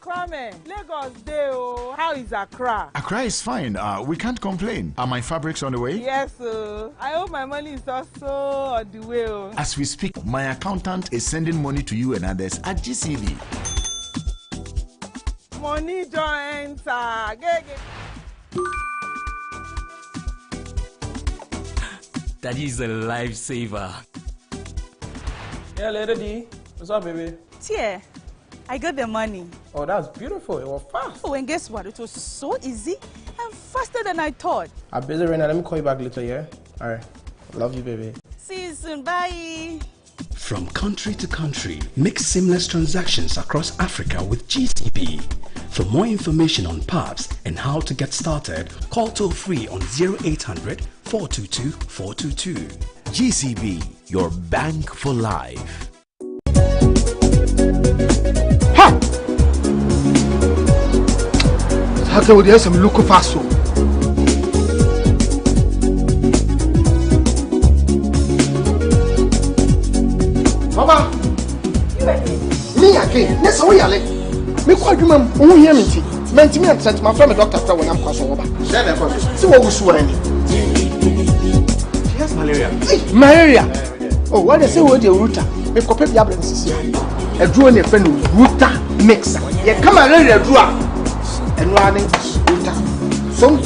Kwame, Lagos day. How is Accra? Accra is fine. We can't complain. Are my fabrics on the way? Yes, I hope my money is also on the way. As we speak, my accountant is sending money to you and others at GCB. Money joins. Daddy is a lifesaver. Yeah, Lady D. What's up, baby? Tia, I got the money. Oh, that's beautiful. It was fast. Oh, and guess what? It was so easy and faster than I thought. I'm busy right now. Let me call you back later, yeah? All right. Love you, baby. See you soon. Bye. From country to country, make seamless transactions across Africa with GCB. For more information on PAPs and how to get started, call toll-free on 0800 422 422. GCB, your bank for life. Ha! Hata udia some local fast. Baba, me again. Let's go yale. Me kwa dwuma mu wo hia me nti. Mentimi antrent my friend doctor fra wona mkwaso wo ba. Then I come. See what we swear any. She has malaria. Malaria. Oh, what they say what the router. Me kope bia brand sisi. Aduro ne friend router mix. Ye come malaria aduro a. Eno ane router. So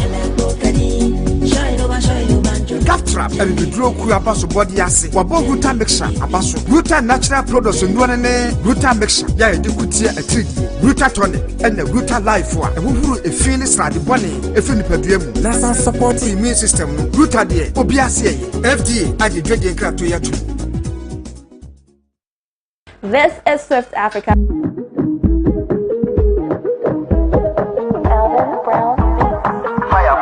Calf trap and the draw ku abaso body ase. Wabo router mixture abaso. Router natural products no ne router mixture. Ya e de kutia a treat. Router tonic and the router life wa. E huhuru e feel sra de bone e fi nipadua mu. Na support immune system no. Router de obi ase ye. FDA ade dwede nkra to ya tu. This is Swift Africa. Fire.